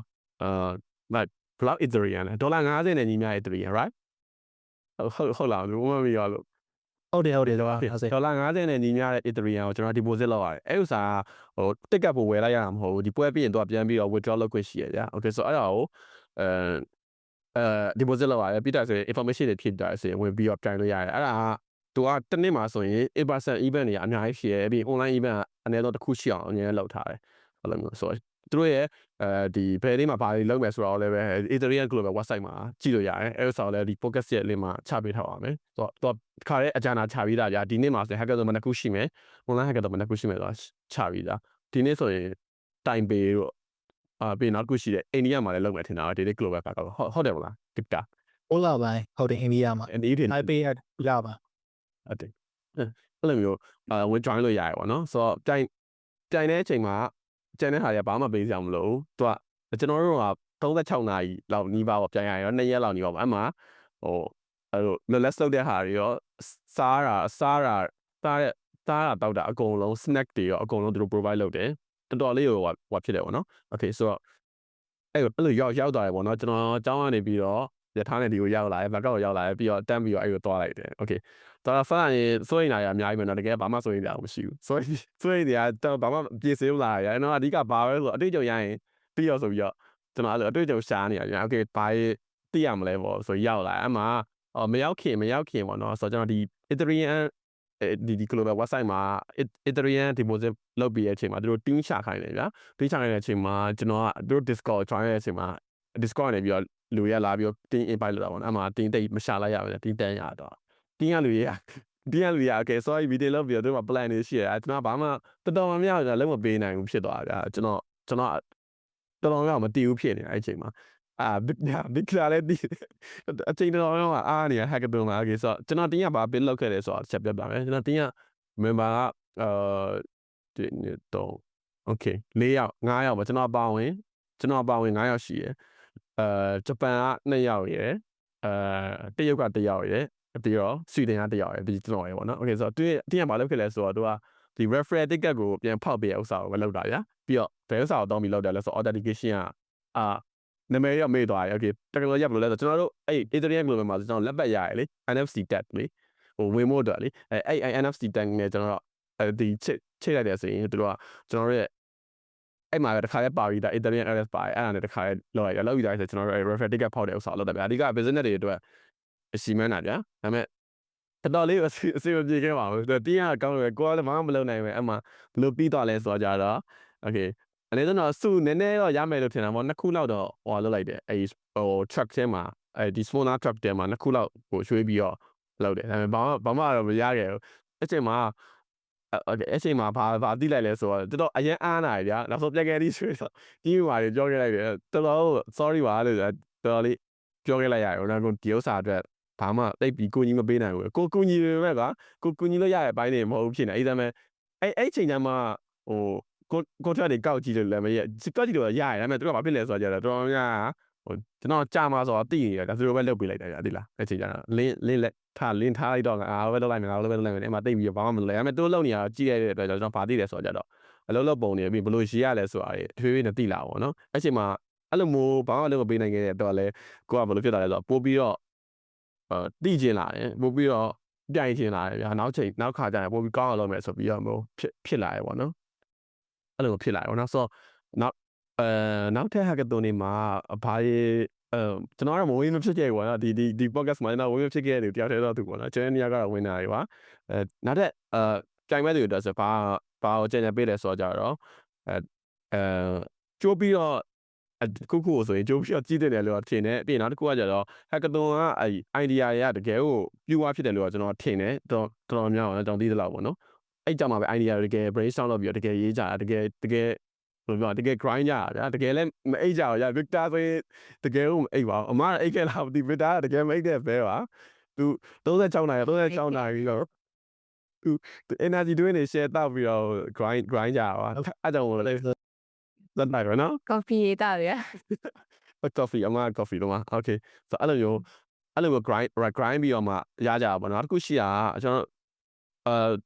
like block Ethereum ဒေါ်လာ50နဲ့ညီမျှ Ethereum right ဟုတ်လားဘယ်မှမပြောလို့ဟုတ်တယ်ဒေါ်လာ50နဲ့ညီမျှတဲ့ Ethereum ကိုကျွန်တော် deposit လုပ်ရတယ်အဲ့ဥစားticket ပို့ဝယ်လိုက်ရတာမဟုတ်ဘူးဒီပွဲပြီးရင်သူကပြန်ပြီးတော့ withdraw လုပ်ခွင့်ရှိရဗျာ okay ဆိုအဲ့ဒါကိုdeposit လုပ်ရတယ်ပြီးတော့ဆိုရင် information တွေဖြည့်ထားဆိုရင်ဝင်ပြီးတော့ပြန်လို့ရတယ်အဲ့ဒါကသူကတစ်နှစ်မှာဆိုရင် 8% event တွေအများကြီးရှိရပြီး online event အနေနဲ့တစ်ခုရှိအောင်အများကြီးလုပ်ထားတယ်ဟုတ်လားမျိုးဆိုတော့သူတို့ရဲ့ဒီဘယ်လေးမှာဘာတွေလုပ်မယ်ဆိုတော့လည်းပဲ Ethereum Global website မှာကြည့်လို့ရတယ်အဲ့ဒါဆိုလည်းဒီ podcast ရဲ့ link မှာချပေးထားပါမယ်ဆိုတော့သူကခါတဲ့အကြံနာချပြီးသားကြာဒီနေ့မှာဆိုရင် hackathon မှာတစ်ခုရှိမယ် online hackathon မှာတစ်ခုရှိမယ်ဆိုတော့ချပြီးသားဒီနေ့ဆိုရင်တိုင်ပေတို့ပြီးနောက်တစ်ခုရှိတယ်အိန္ဒိယမှာလည်းလုပ်မယ်ထင်တာဒီနေ့ Global ကတော့ဟုတ်တယ်မလားတစ်တာဟုတ်လားဗျဟုတ်တယ်အိန္ဒိယမှာအိန္ဒိယတိုင်ပေရပါဟုတ်တယ်အဲ့လိုမျိုးဝင် join လို့ရတယ်ပေါ့နော်ဆိုတော့တိုင်တဲ့အချိန်မှာကျန်တဲ့ဟာတွေကဘာမှပေးစရာမလိုဘူးသူကကျွန်တော်တို့က36နာရီလောက်နီးပါးပေါ့ပြန်ရရော2ရက်လောက်နီးပါးပေါ့အဲ့မှာအဲ့လိုlet's လုပ်တဲ့ဟာတွေရောစားတာတောက်တာအကုန်လုံး snack တွေရောအကုန်လုံးသူတို့ provide လုပ်တယ်တော်တော်လေးဟိုဖြစ်တယ်ပေါ့နော် okay ဆိုတော့အဲ့လိုရောက်သွားတယ်ပေါ့နော်ကျွန်တော်အကြောင်းကနေပြီးတော့ရထားနဲ့ဒီကိုရောက်လာတယ်ဘက်ကောက်ရောက်လာတယ်ပြီးတော့တန်းပြီးတော့အဲ့ကိုသွားလိုက်တယ် okay တော်တော်ဖန်ရင်စိုးရင်လာရအများကြီးပဲနော်တကယ်ဘာမှစိုးရင်ကြအောင်မရှိဘူးစိုးရင်တွေကဘာမှပြေစင်းလာရအဲ့တော့အဓိကဘာပဲဆိုအတွေ့အကြုံရရင်ပြီးတော့ဆိုပြီးတော့ကျွန်တော်အဲ့လိုအတွေ့အကြုံရှာနေရတယ် okay ဘာသိရမလဲပေါ့ဆိုရောက်လာအဲ့မှာမရောက်ခင်ပေါ့နော်ဆိုတော့ကျွန်တော်ဒီ Ethereum ဒီ global website မှာ Ethereum deposit လုပ်ပြီးတဲ့အချိန်မှာသူတို့ team ရှာခိုင်းတယ်ဗျာ team ရှာခိုင်းတဲ့အချိန်မှာကျွန်တော်ကသူတို့ Discord join ရတဲ့အချိန်မှာ Discord နေပြီးတော့လူရလာပြီးတော့ team invite လုပ်တာပေါ့နော်အဲ့မှာ team တိတ်မရှာလိုက်ရဘူး team တန်းရတော့ team ကလူရ okay sorry video လုပ်ပြီးတော့သူက plan နေရှိတယ်ကျွန်တော်ဘာမှတော်များများလုံးမပေးနိုင်ဘူးဖြစ်သွားတာကျွန်တော်တော်များများမတည်ဘူးဖြစ်နေအဲ့အချိန်မှာbig လာလေဒီအချိန်တော်များအားနေ hackathon မှာ okay ဆိုတော့ကျွန်တော်တင်းကဘာ build လုပ်ခဲ့လဲဆိုတော့ချက်ပြပြမယ်ကျွန်တော်တင်းက member ကokay 4ယောက်5ယောက်ပါကျွန်တော်အပါဝင်5ယောက်ရှိရယ်ဂျပန်က2ယောက်ရယ်တရုတ်က1ယောက်ရယ်ပြီးတော့ဆွီဒင်က1ယောက်ရယ်ပြီးကျွန်တော်ရယ်ပေါ့နော် okay ဆိုတော့တင်းကဘာလုပ်ခဲ့လဲဆိုတော့သူကဒီ referral ticket ကိုပြန်ဖောက်ပေးရဥစ္စာကိုပဲလုပ်တာဗျာပြီးတော့ဘယ်ဥစ္စာကိုတောင်းပြီးလုပ်တယ်လဲဆိုတော့ authentication ကနာမည်ရောမေ့သွားတယ် okay တကယ်လို့ရဘယ်လိုလဲဆိုတော့ကျွန်တော်တို့အဲ့ Ethereum Global မှာကျွန်တော်လက်ပတ်ရရလေ NFC tag လေဟိုဝင်မို့တော့လေအဲ့ NFC tag နဲ့ကျွန်တော်တို့ဒီချိတ်လိုက်တယ်ဆိုရင်တို့ကကျွန်တော်တို့ရဲ့အဲ့မှာတခါလဲပါပြီးတာ Ethereum address ပါအဲ့ဒါနဲ့တခါလဲလောက်ရလောက်ပြီးသားဆိုကျွန်တော်တို့ referral ticket ဖောက်တဲ့ဥစ္စာလုပ်တယ်ဗျာအဓိက business တွေအတွက်အစီမံတာဗျာဒါပေမဲ့တော်လေးအစီအပြေခဲ့ပါဘူးတင်းကကောင်းတယ်ကိုယ်ကလည်းမလုပ်နိုင်ဘူးအဲ့မှာဘယ်လိုပြီးသွားလဲဆိုတော့ကြတော့ okay အနေနဲ့တော့စုနည်းနည်းတော့ရမယ်လို့ထင်တာပေါ့နှစ်ခုလောက်တော့ဟိုလုပ်လိုက်တယ်အဲ့truck ထဲမှာအဲ့ဒီ smaller truck ထဲမှာနှစ်ခုလောက်ဟိုရွှေ့ပြီးတော့လုပ်တယ်ဒါပေမဲ့ဘာမှတော့မရခဲ့ဘူးအချိန်မှာအချိန်မှာဘာသိလိုက်လဲဆိုတော့တော်တော်အရင်အားနာရဗျာနောက်ဆုံးပြက်ခဲ့သည်ဆိုတော့ဒီမှာတွေပြောခဲ့လိုက်တယ်တော်တော် sorry ပါလို့တော်တော်လေးပြောခဲ့လိုက်ရတယ်ဟိုတော့ဒီဥစ္စာအတွက်ဘာမှတိတ်ပြီးကိုကြီးမပေးနိုင်ဘူးကိုကူညီပေမဲ့ကကိုကူညီလို့ရတဲ့အပိုင်းတွေမဟုတ်ဘူးဖြစ်နေအဲ့ဒါမဲ့အဲ့ချိန်ကျမှဟိုကိုထက်တွေကောက်ကြည့်လို့လည်းမရကောက်ကြည့်လို့ရရတယ်ဒါပေမဲ့သူကဘာဖြစ်လဲဆိုတော့ကြတော့တော်တော်များဟိုကျွန်တော်ကြာမှာဆိုတော့သိနေတယ်ဒါသူတို့ပဲလုပ်ပေးလိုက်တယ်ဗျာသိလားအဲ့ချိန်ကျတော့လင်းလက်ထားလိုက်တော့ငါပဲလုပ်လိုက်မယ်အဲ့မှာတိတ်ပြီးဘာမှမလုပ်လိုက်ဒါပေမဲ့သူလုပ်နေရကြည့်ရတဲ့အတွက်ကျွန်တော်ဘာသိတယ်ဆိုတော့ကြတော့အလုံးလုံးပုံနေပြီးဘလို့ရေးရလဲဆိုတာတွေထွေးနဲ့သိလာပါဘောနော်အဲ့ချိန်မှာအဲ့လိုမျိုးဘာမှလုပ်မပေးနိုင်ခဲ့တဲ့တော့လဲကိုကဘလို့ဖြစ်လာလဲဆိုတော့ပို့ပြီးတော့တိကျင်လာတယ်ပို့ပြီးတော့ပြိုင်ကျင်လာတယ်ဗျာနောက်ခါကျရင်ပို့ပြီးကောင်းအောင်လုပ်မယ်ဆိုပြီးတော့မျိုးဖြစ်လာတယ်ပေါ့နော်အဲ့လိုဖြစ်လာတယ်ပေါ့နော်ဆိုတော့နောက်ထပ် hackathon တွေမှာဘာကျွန်တော်ကမဝင်မဖြစ်ခဲ့ဘူးပေါ့နော်ဒီ podcast မှာတော့ဝင်မဖြစ်ခဲ့တယ်တယောက်တည်းတော့သူပေါ့နော်ကျွန်တော်နေရာကတော့ဝင်တာတွေပါနောက်ထပ်ကြိုင်မဲ့တွေအတွက်ဆိုဘာကိုကြံ့ပေးလဲဆိုတော့ကြတော့ကြိုးပြီးတော့ခုဆိုရင်ကြိုးပြီးတော့ကြီးတယ်လို့ထင်တယ်ပြီးရင်နောက်တစ်ခုကကြတော့ hackathon ကidea တွေကတကယ်ကိုပြူဝဖြစ်တယ်လို့ကျွန်တော်ထင်တယ်တော်များအောင်ကျွန်တော်သိသလောက်ပေါ့နော် အဲ့ကြောင့်မှာပဲ idea တကယ် brainstorm လုပ်ပြီးတော့တကယ်ရေးကြတာတကယ်ဘယ်လိုပြောတကယ် grind ကြတာဗျာတကယ်လည်းမအိပ်ကြဘူးဗျာ Victor ဆိုရင်တကယ်ကိုမအိပ်ပါဘူးအမကအိပ်ခဲ့လားမသိ Victor ကတကယ်မအိပ်တဲ့ဘဲပါသူ36နာရီတော့သူ energy drink တွေ share တောက်ပြီးတော့ grind ကြတာပါအဲ့ကြောင့်မို့လဲဇက်နိုင်ရနော် coffee ရေးတာဗျာ coffee အမ coffee တော့မှာ okay ဆိုအဲ့လိုမျိုး grind ပြီးတော့မှရကြတာပေါ့နော်တစ်ခုရှိတာကျွန်တော်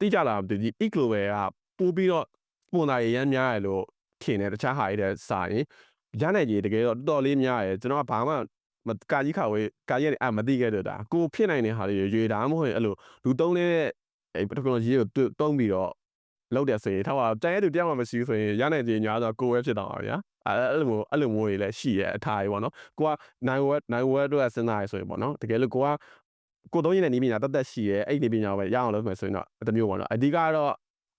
တိကျလာဒီ global ကပို့ပြီးတော့ပုံသားရမ်းများရလို့ခင်တယ်တခြားဟာတွေတဲ့စာရင်ရနိုင်ကြီးတကယ်တော့တော်တော်လေးများရယ်ကျွန်တော်ကဘာမှကာကြီးခါဝေးကာကြီးနဲ့မသိခဲ့တော့တာကိုဖြစ်နိုင်တဲ့ဟာတွေရွေတာမဟုတ်ရင်အဲ့လိုလူသုံးတဲ့အဲ့ technology ကိုတုံးပြီးတော့လောက်တယ်ဆိုရင်ထားပါတန်ရဲ့သူတယောက်မှမရှိဘူးဆိုရင်ရနိုင်ကြီးညာတော့ကိုယ်ပဲဖြစ်တော့ပါဗျာအဲ့လိုမျိုးတွေလည်းရှိရအထားတွေပေါ့နော်ကိုကနိုင်ဝက်တို့ကစဉ်းစားရဆိုရင်ပေါ့နော်တကယ်လို့ကိုသုံးရတဲ့နေပညာတက်ရှိရဲအဲ့ဒီပညာပဲရအောင်လုပ်မယ်ဆိုရင်တော့တမျိုးပေါ့နော်အဓိကတော့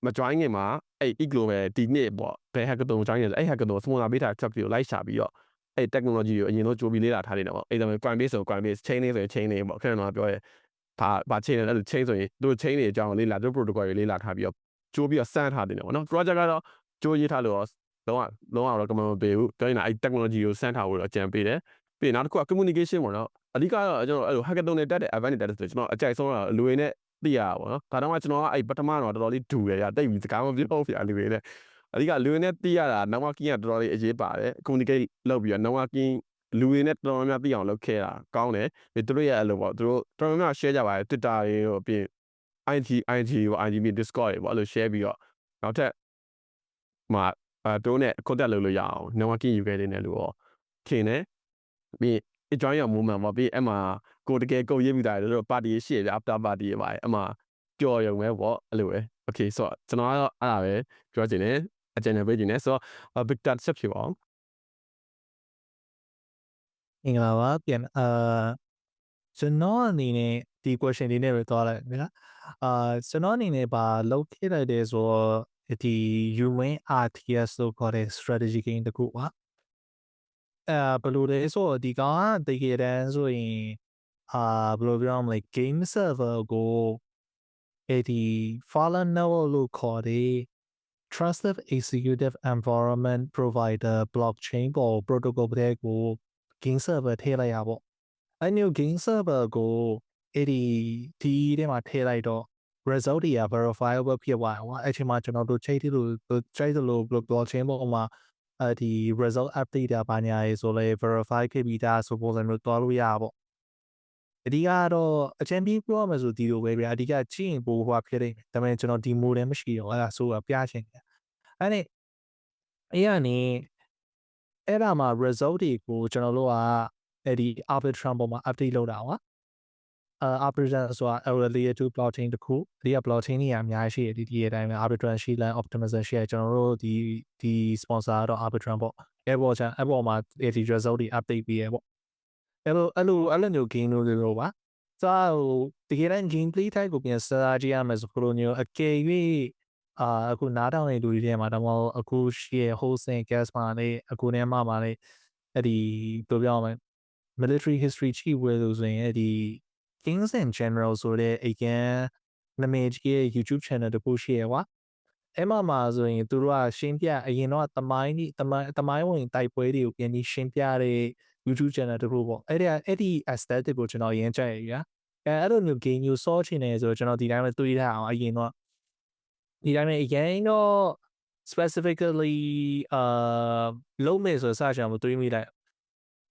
မ join ခင်မှာအဲ့ global ဒီနေ့ပေါ့ဘယ် hackathon join နေအဲ့ hackathon စမွန်လာပေးထားချက်ပြီးလိုက်ရှာပြီးတော့အဲ့ technology ကိုအရင်ဆုံးကြိုးပြီးလေ့လာထားနေတယ်ပေါ့အဲ့ဒါမျိုး Coinbase ဆို Coinbase chain လေးဆိုရင် chain လေးပေါ့ခဏတော့ပြောရဲဘာ chain လဲအဲ့လို chain ဆိုရင်သူ chain တွေအကြောင်းလေ့လာသူ protocol တွေလေ့လာထားပြီးတော့ကြိုးပြီးတော့စမ်းထားတယ်ပေါ့နော် project ကတော့ကြိုးရေးထားလို့လုံးဝတော့ကမမပေးဘူးပြောရင်အဲ့ technology ကိုစမ်းထားဖို့တော့အကြံပေးတယ်ပြီးနောက်တစ်ခုက communication ပေါ့နော်အဓိကတော့ကျွန်တော်အဲ့လို hackathon တွေတက်တဲ့ event တွေတက်တဲ့ဆိုကျွန်တော်အကြိုက်ဆုံးတော့လူတွေနဲ့သိရတာပေါ့နော်ဒါတော့မှကျွန်တော်ကအဲ့ပထမတော့တော်တော်လေးဒူတယ်ရတိတ်ပြီးစကားမပြောဘူးဗျာလူတွေနဲ့အဓိကလူတွေနဲ့သိရတာ networking ကတော်တော်လေးအရေးပါတယ် communicate လုပ်ပြီးတော့ networking လူတွေနဲ့တော်တော်များသိအောင်လုပ်ခဲ့တာကောင်းတယ်သူတို့ရဲ့အဲ့လိုပေါ့သူတို့တော်တော်များ share ကြပါတယ် Twitter တွေရောပြီး IG ရော IGB Discord တွေပေါ့အဲ့လို share ပြီးတော့နောက်ထပ်မှာတို့နဲ့ contact လုပ်လို့ရအောင် networking ယူခဲ့တဲ့နဲ့လို့ရောခင်တယ်ပြီး join your movement ပေါ့ပြီးအဲ့မှာကိုတကယ်ကိုရေးပြီးသားတယ်တို့ party ရှိရပြ after party ရပါတယ်အဲ့မှာပျော်ရုံပဲပေါ့အဲ့လိုပဲ okay ဆိုတော့ကျွန်တော်ကတော့အဲ့ဒါပဲပြောချင်တယ်အကြံဉာဏ်ပေးချင်တယ်ဆိုတော့ big data ဆက်ဖြစ်ပါအောင် မင်္ဂလာပါပြန်ကျွန်တော်အနေနဲ့ဒီ question လေးနဲ့ပဲသွားလိုက်ပြီလားကျွန်တော်အနေနဲ့ပါလောက်ခဲ့လိုက်တယ်ဆိုတော့ဒီ UN RTS လို့ခေါ်တဲ့ strategy game တခုပါဘယ်လိုလဲဆိုတော့ဒီကောင်ကတကယ်တမ်းဆိုရင်ဘယ်လိုပြောရမလဲ game server ကိုအဲ့ဒီ Fallen Network လို့ခေါ်တဲ့ Trusted Executive Environment Provider Blockchain ပေါ် protocol တဲ့ကို game server ထည့်လိုက်ရပေါ့အဲ့ဒီ game server ကိုအဲ့ဒီထဲမှာထည့်လိုက်တော့ result တွေက verifiable ဖြစ်သွားတယ်ဟောအဲ့ချိန်မှာကျွန်တော်တို့ချိန်လို့ blockchain ပေါ်မှာဒီ result update တာဘာညာရေးဆိုလဲ verify ခဲ့ပြီးသားဆိုပုံစံမျိုးတွားလို့ရပါပေါ့အဓိကတော့အချမ်းပြီးပြောရမယ်ဆိုဒီလိုပဲဗျာအဓိကကြည့်ရင်ပိုဟိုဖြစ်နေတယ်ဒါပေမဲ့ကျွန်တော်ဒီ model မရှိတော့အဲ့ဒါဆိုပြချင်တယ်အဲ့နဲ့အဲ့ဒါမှာ result တွေကိုကျွန်တော်တို့ကအဲ့ဒီ arbitrum ပေါ်မှာ update လုပ်တာဟောarbitrum ဆိုတာ layer 2 blockchain တခုဒီက blockchain တွေအများကြီးရှိတယ်ဒီအတိုင်းပဲ arbitrum ရှိလဲ optimization ရှိတယ်ကျွန်တော်တို့ဒီ sponsor တော့ arbitrum ပေါ့အဲ့ပေါ်မှာဒီ result တွေ update ပေးရပေါ့အဲ့လိုမျိုး game လို့ပြောပါဆိုတော့တကယ်တမ်း gameplay type ကိုပြန်စဉ်းစားကြည့်ရမယ်ဆိုလို့မျိုးအကယ်၍အခုနားထောင်နေလူတွေထဲမှာတော့အခုရှိရ hosting guest မှာလေအခုထဲမှာလေအဲ့ဒီဘယ်လိုပြောရမလဲ military history ချိဝဲလို့ဆိုရင်အဲ့ဒီ Kings and General ဆိုတဲ့အရင်နာမည်ကြီးရဲ့ YouTube channel တခုရှိရကွာအဲ့မှာဆိုရင်သူတို့ကရှင်းပြအရင်တော့တမိုင်းဝင်တိုက်ပွဲတွေကိုပြန်ပြီးရှင်းပြတဲ့ YouTube channel တခုပေါ့အဲ့ဒီ aesthetic ကိုကျွန်တော်ရမ်းကြိုက်ရအဲ့လိုမျိုး game မျိုးစောချင်နေဆိုတော့ကျွန်တော်ဒီတိုင်းပဲတွေးထားအောင်အရင်တော့ဒီတိုင်းပဲအရင်တော့ specifically လုံးမယ်ဆိုစချင်အောင်တွေးမိလိုက်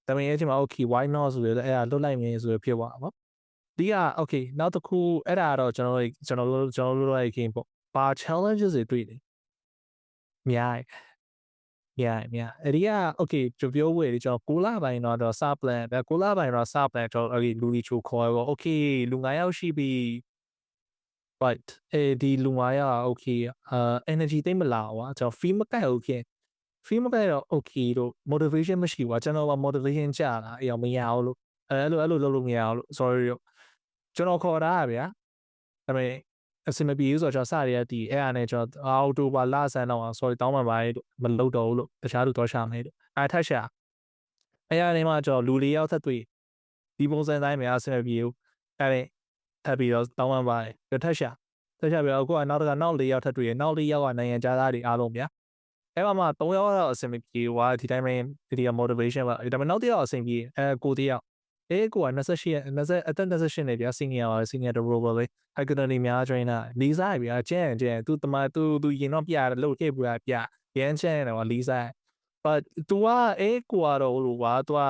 ဒါပေမဲ့အဲ့ချိန်မှာ okay why not ဆိုတော့အဲ့ဒါလွတ်လိုက်မယ်ဆိုတော့ဖြစ်သွားတာပေါ့ဒီက okay နောက်တစ်ခုအဲ့ဒါတော့ကျွန်တော်တို့ရဲ့ game ပေါ့ဘာ challenges တွေတွေ့တယ်များအဲ့ဒီက okay ကျွန်တော်ပြောဝယ်ဒီကျွန်တော်6လပိုင်းတော့စ plan ပဲ6လပိုင်းတော့စ plan ကျွန်တော်အဲ့လူကြီးချိုခေါ်ရော okay လူ9ယောက်ရှိပြီ right ဒီလူ9ယောက် okay energy သိမ့်မလာကွာကျွန်တော် fee မကတ်ဟုတ်ဖြစ် fee မကတ်တော့ okay တော့ motivation မရှိဘူးကျွန်တော်က motivation ကျလာအဲ့အောင်မရအောင်လို့အဲ့လိုလုပ်လို့မရအောင်လို့ sorry ကျွန်တော်ခေါ်တာဗျာဒါပေမဲ့အစမပြေဘူးဆိုတော့ကျွန်တော်စရတဲ့အဲ့အားနဲ့ကျွန်တော်အော်တိုဘာလဆန်းတော့ sorry တောင်းမှပါလို့မလုပ်တော့ဘူးလို့တခြားသူတော့ရှာမယ်လို့ထပ်ရှာအဲ့အားနဲ့မှကျွန်တော်လူ၄ယောက်သက်တွေ့ဒီပုံစံတိုင်းမှာအစမပြေဘူးအဲ့ဒါထပ်ပြီးတော့တောင်းမှပါတယ်ထပ်ရှာ တက်ချက်ပြောအခုကနောက်၄ယောက်ထပ်တွေ့ရနောက်၄ယောက်ကနိုင်ငံခြားသားတွေအားလုံးဗျာအဲ့မှာ3ယောက်ကတော့အဆင်မပြေဟွာဒီတိုင်းမှာဒီက motivation ပါဒါပေမဲ့နောက်တစ်ယောက်အဆင်ပြေကိုတယောက်ကိုက28အသက်28နေဗျာ senior ပါ senior developer လေအဲ့ကနေများ trainer လီစားဗျာကျန်သူတမသူရင်တော့ပြတယ်လို့ခဲ့ပူတာပြရမ်းချမ်းတယ်ဟောလီစား but သူကကိုကတော့ဟိုကွာသူက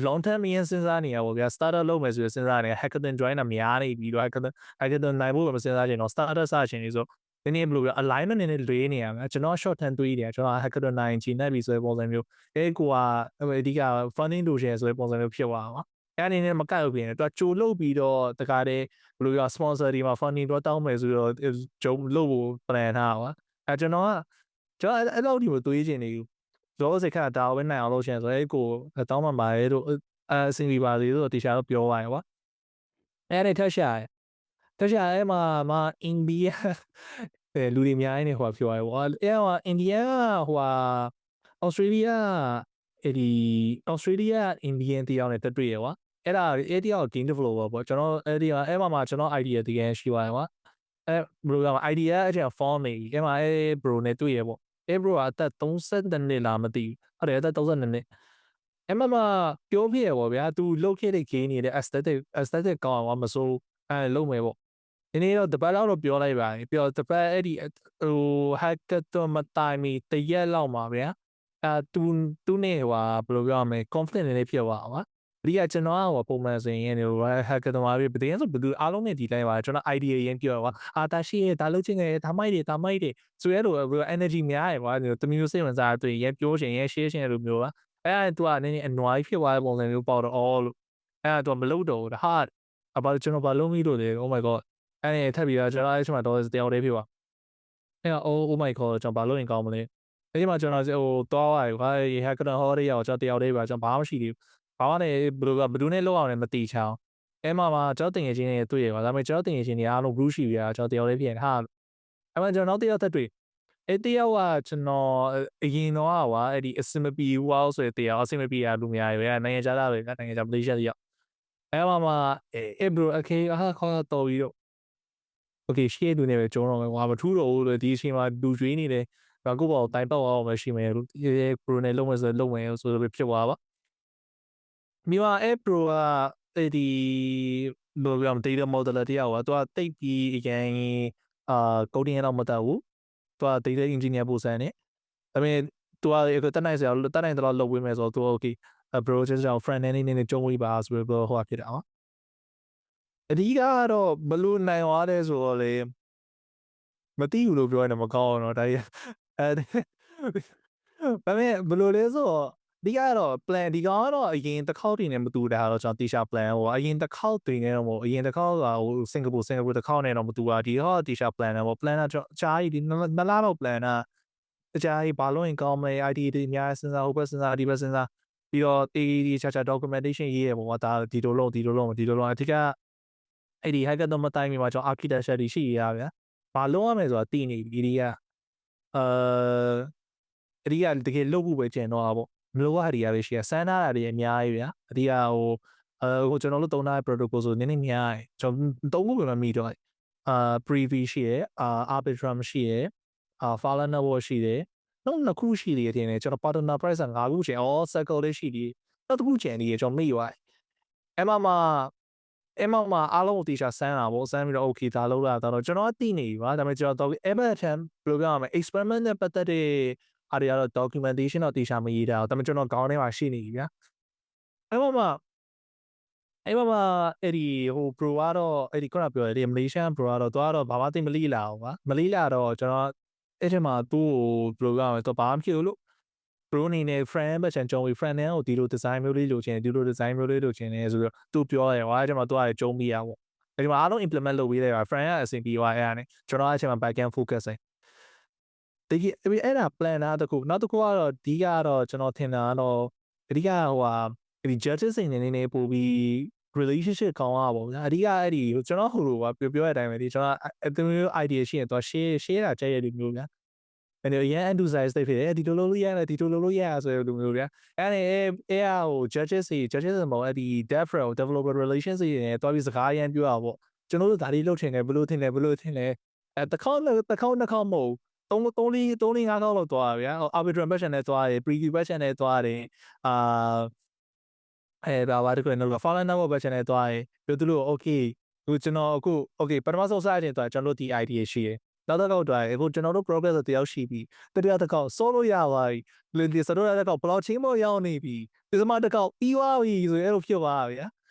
long term ရင်းစဉ်းစားနေရပါဗျာ starter လုပ်မယ်ဆိုရင်စဉ်းစားနေ hackathon join တာများနေပြီးတော့ hackathon နိုင်ဖို့မစဉ်းစားချင်တော့ starter စချင်နေဆိုဒီနေ့ဘယ်လိုလဲ alignment နဲ့လွေးနေရမှာကျွန်တော် short term တွေးတယ်ကျွန်တော် hackathon နိုင်ချင်နေပြီဆိုတဲ့ပုံစံမျိုးကိုကအဓိက funding လိုချင်ဆိုတဲ့ပုံစံမျိုးဖြစ်သွားတာပါအဲ့အနေနဲ့မကောက်ဘူးပြင်တယ်သူကကြိုလုပ်ပြီးတော့တကားတဲ့ဘယ်လိုပြော sponsor တွေမှာ funding တော့တောင်းမယ်ဆိုတော့ဂျုံလုပ်ဖို့ plan ထားပါကျွန်တော်အဲ့လိုဒီလိုတွေးချင်နေလောစိတ်ခါတာဝဲနိုင်အောင်လုပ်ချင်ဆိုတော့ကိုတောင်းမှပါရဲ့တို့အစင်ပြီးပါသေးတို့တီရှာတော့ပြောပါရဲ့ကွာအဲ့ဒါထက်ရှာအဲ့မှာအိန္ဒိယလူတွေအများကြီးနေဟိုပြောရဲကွာအဲ့မှာအိန္ဒိယဟိုဩစတြေးလျဒီဩစတြေးလျအိန္ဒိယတယောက်နဲ့တွေ့ရကွာအဲ့ဒါအဲ့တယောက် game developer ပေါ့ကျွန်တော်အဲ့မှာကျွန်တော် idea တကယ်ရှိပါရဲ့ကွာအဲ့ဘယ်လိုလဲ idea အကျ form နေအဲ့မှာအဲ့ bro နဲ့တွေ့ရပေါ့bro အသက်32နှစ်လားမသိဘူးဟုတ်တယ်အသက်32နှစ်အဲ့မှာပြောပြရပေါ့ဗျာ तू လုတ်ခဲ့တဲ့ game နေတဲ့ aesthetic ကောင်းအောင်မစိုးလုံးမယ်ပေါ့ဒီနေ့တော့တပတ်လောက်တော့ပြောလိုက်ပါပြီပြောတပတ်အဲ့ဒီဟို hackathon မတိုင်မီတရက်လောက်မှာဗျာသူနဲ့ဟိုဘယ်လိုပြောရမလဲ conflict နေဖြစ်သွားပါဒီကကျွန်တော်ကပုံမှန်ဆိုရင်ဟို hackathon မှာပြတဲ့ဆိုဘယ်သူအားလုံးနဲ့ဒီတိုင်းပါကျွန်တော် idea ရင်းပြောပါတာရှိရဒါလုပ်ချင်တယ်ဒါမိုက်တယ်ဆိုရဲလို energy များရယ်ကွာတမျိုးစိတ်ဝင်စားတွေ့ရပြောချင်ရ share ချင်လိုမျိုးပါအဲ့ဒါ तू ကနည်းနည်း annoy ဖြစ်သွားတဲ့ပုံစံမျိုးပေါ့တော့လို့အဲ့ဒါ तू မလုပ်တော့ဘူးဒါဟာအပါကျွန်တော်ဘာလုပ်မိလို့လဲ oh my god အဲ့ထပ်ပြီးတော့ကျွန်တော်အဲ့ချိန်မှာတော့တယောက်တည်းဖြစ်သွားအဲ့ oh my god ကျွန်တော်ဘာလုပ်ရင်ကောင်းမလဲအဲ့ဒီမှာကျွန်တော်ဟိုသွားသွားရွာ hackathon hall တွေရောက်ကျွန်တော်တယောက်တည်းပါကျွန်တော်ဘာမှမရှိသေးဘူးဘာမှလည်းဘယ်သူနဲ့လောက်အောင်လည်းမတီချအောင်အဲ့မှာကျွန်တော်တင်ငယ်ချင်းတွေတွေ့ရပါဒါပေမဲ့ကျွန်တော်တင်ငယ်ချင်းတွေအားလုံး group ရှိပြီကျွန်တော်တယောက်တည်းဖြစ်ရင်ဟာအဲ့မှာကျွန်တော်နောက်တယောက်သက်တွေ့အဲ့တယောက်ကကျွန်တော်အရင်တော့ကွာအဲ့ဒီအစမပီဝါဆိုတဲ့တရားအစမပီရလူများရွေးနိုင်ငံခြားသားတွေနိုင်ငံခြားမလေးရှားတယောက်အဲ့မှာbro okay ခေါ်တော့ပြီးတော့ okay ရှေ့လူနေပဲကျုံတော့မယ်ကွာမထူးတော့ဘူးဒီအချိန်မှာလူကျွေးနေတယ်ငါကိုပေါ့တိုင်တော့အောင်မရှိမယ်bro နဲ့လုံးမယ်ဆိုလုံးမယ်ဆိုတော့ဖြစ်သွားပါမိမbro ကအဲ့ဒီဘယ်လိုပြောမလဲ data model တယောက်ကသူကတိတ်ပြီးအရင်coding တော့မတတ်ဘူးသူက data engineer ပို့စမ်းနေဒါပေမဲ့သူကတက်နိုင်တော့လုပ်ဝေးမယ်ဆိုတော့သူ okay bro ကျွန်တော် friend နဲ့ကြုံဝေးပါဆိုပြီးတော့ဟိုဖြစ်တာအဓိကတော့ဘလို့နိုင်သွားတယ်ဆိုတော့လေမသိဘူးလို့ပြောရင်တော့မကောင်းတော့ဒါကြီးဒါပေမဲ့ဘလို့လဲဆိုတော့ဒီကတော့ plan ဒီကတော့အရင်တစ်ခေါက်တည်းနဲ့မတူတာတော့ကျွန်တော်တေချာ plan ဟိုအရင်တစ်ခေါက်တည်းနဲ့တော့အရင်တစ်ခေါက်ကဟိုစင်ကာပူတစ်ခေါက်နဲ့တော့မတူတာဒီတော့တေချာ plan တော့ plan တော့ကျွန်တော်အချားကြီးဒီနလားတော့ plan တာအချားကြီးဘာလို့ရင်ကောင်းမလဲ ID တွေအများစဉ်းစားဟိုဘက်စဉ်းစားဒီဘက်စဉ်းစားပြီးတော့ဒီချာ documentation ရေးရပေါ့ဒါဒီလိုလုံးအဓိကအဲ့ဒီ hackathon မတိုင်မီမှာကျွန်တော် architecture တွေရှိရဗျာဘာလုံးရမယ်ဆိုတာတည်နေပြီဒီကတကယ်လုပ်ဖို့ပဲကျန်တော့ပေါ့မလို့ဟာတွေကပဲရှိရစမ်းထားတာတွေအများကြီးဗျာအဓိကဟိုကျွန်တော်တို့သုံးထားတဲ့ protocol ဆိုနည်းနည်းများတယ်ကျွန်တော်သုံးဖို့ပဲမမိတော့preview ရှိရarbitrum ရှိရFallen network ရှိတယ်နှစ်ခုရှိတယ်တင်တယ်ကျွန်တော် partner price 5ခုကျန် circle လေးရှိတယ်နောက်တစ်ခုကျန်နေရကျွန်တော်မိသွားအဲ့မှာအားလုံးကိုတေချာစမ်းတာပေါ့စမ်းပြီးတော့ okay ဒါလောက်လာတော့ကျွန်တော်သိနေပြီပါဒါပေမဲ့ကျွန်တော် ever attempt ဘယ်လိုပြောရမလဲ experiment နဲ့ပတ်သက်တဲ့အားတွေကတော့ documentation တော့တေချာမရေးတာဒါပေမဲ့ကျွန်တော်ခေါင်းထဲမှာရှိနေပြီဗျာအဲ့မှာအဲ့ဒီဟို pro ကတော့အဲ့ဒီခုနပြောတဲ့ Malaysian pro ကတော့သူကတော့ဘာမှသိမလိလာအောင်ပါမလိလာတော့ကျွန်တော်အဲ့ဒီမှာသူ့ကိုဘယ်လိုပြောရမလဲသူဘာမှဖြစ်လို့ pro နေနဲ့ friend ပဲချန်ကြုံပြီး friend နဲ့ကိုဒီလို design မျိုးလေးလိုချင်ဒီလို design မျိုးလေးလိုချင်နေဆိုတော့သူပြောတယ်ဟိုအဲ့ဒီမှာသူကကြုံမိရပေါ့အဲ့ဒီမှာအားလုံး implement လုပ်ပေးလိုက်ပါ friend ကအဆင်ပြေသွားအဲ့ဒါနဲ့ကျွန်တော်အဲ့ဒီမှာ back end focus ဆိုင်ဒီအဲ့ဒါ plan တာတခုနောက်တစ်ခုကတော့ဒီကတော့ကျွန်တော်ထင်တာကတော့အဓိကဟိုဒီ judges စိန်နေပို့ပြီး relationship ကောင်းရပါဘူးအဓိကအဲ့ဒီကျွန်တော်ဟိုလိုပါပြောတဲ့အတိုင်းပဲဒီကျွန်တော်အတူမျိုး idea ရှိရင်တော့ share တာကြိုက်ရတဲ့မျိုးဗျာအဲ့ဒီရန် enthusiast တွေဖြစ်တယ်ဒီလိုလုပ်လို့ရတယ်ဒီလိုလုပ်လို့ရဆိုတဲ့လိုမျိုးဗျာအဲ့ဒီဟို judges မောအဲ့ဒီ developer relations တွေနဲ့တွားပြီးစကားရမ်းပြောရပါပေါ့ကျွန်တော်တို့ဒါလေးလုပ်ချင်တယ်ဘယ်လိုထင်လဲ တစ်ခေါက်မဟုတ်3 4 5ခေါက်လောက်သွားဗျာ arbitrum patch နဲ့သွားတယ် preview patch နဲ့သွားတယ်ဘာတခုလဲတော့ follow number patch နဲ့သွားတယ်ပြီးသူတို့ okay ကျွန်တော်အခု okay ပထမဆုံးစတင်သွားကျွန်တော်တို့ဒီ idea ရှိတယ်နောက်တစ်ခေါက်သွားတယ်အခုကျွန်တော်တို့ progress တယောက်ရှိပြီတတိယတစ်ခေါက် solo ရပါပြီဒီစတော့တစ်ခေါက် blockchain ပေါ်ရောက်နေပြီဒီစမတစ်ခေါက်ပြီးသွားပြီဆိုရင်အဲ့လိုဖြစ်သွားဗျာ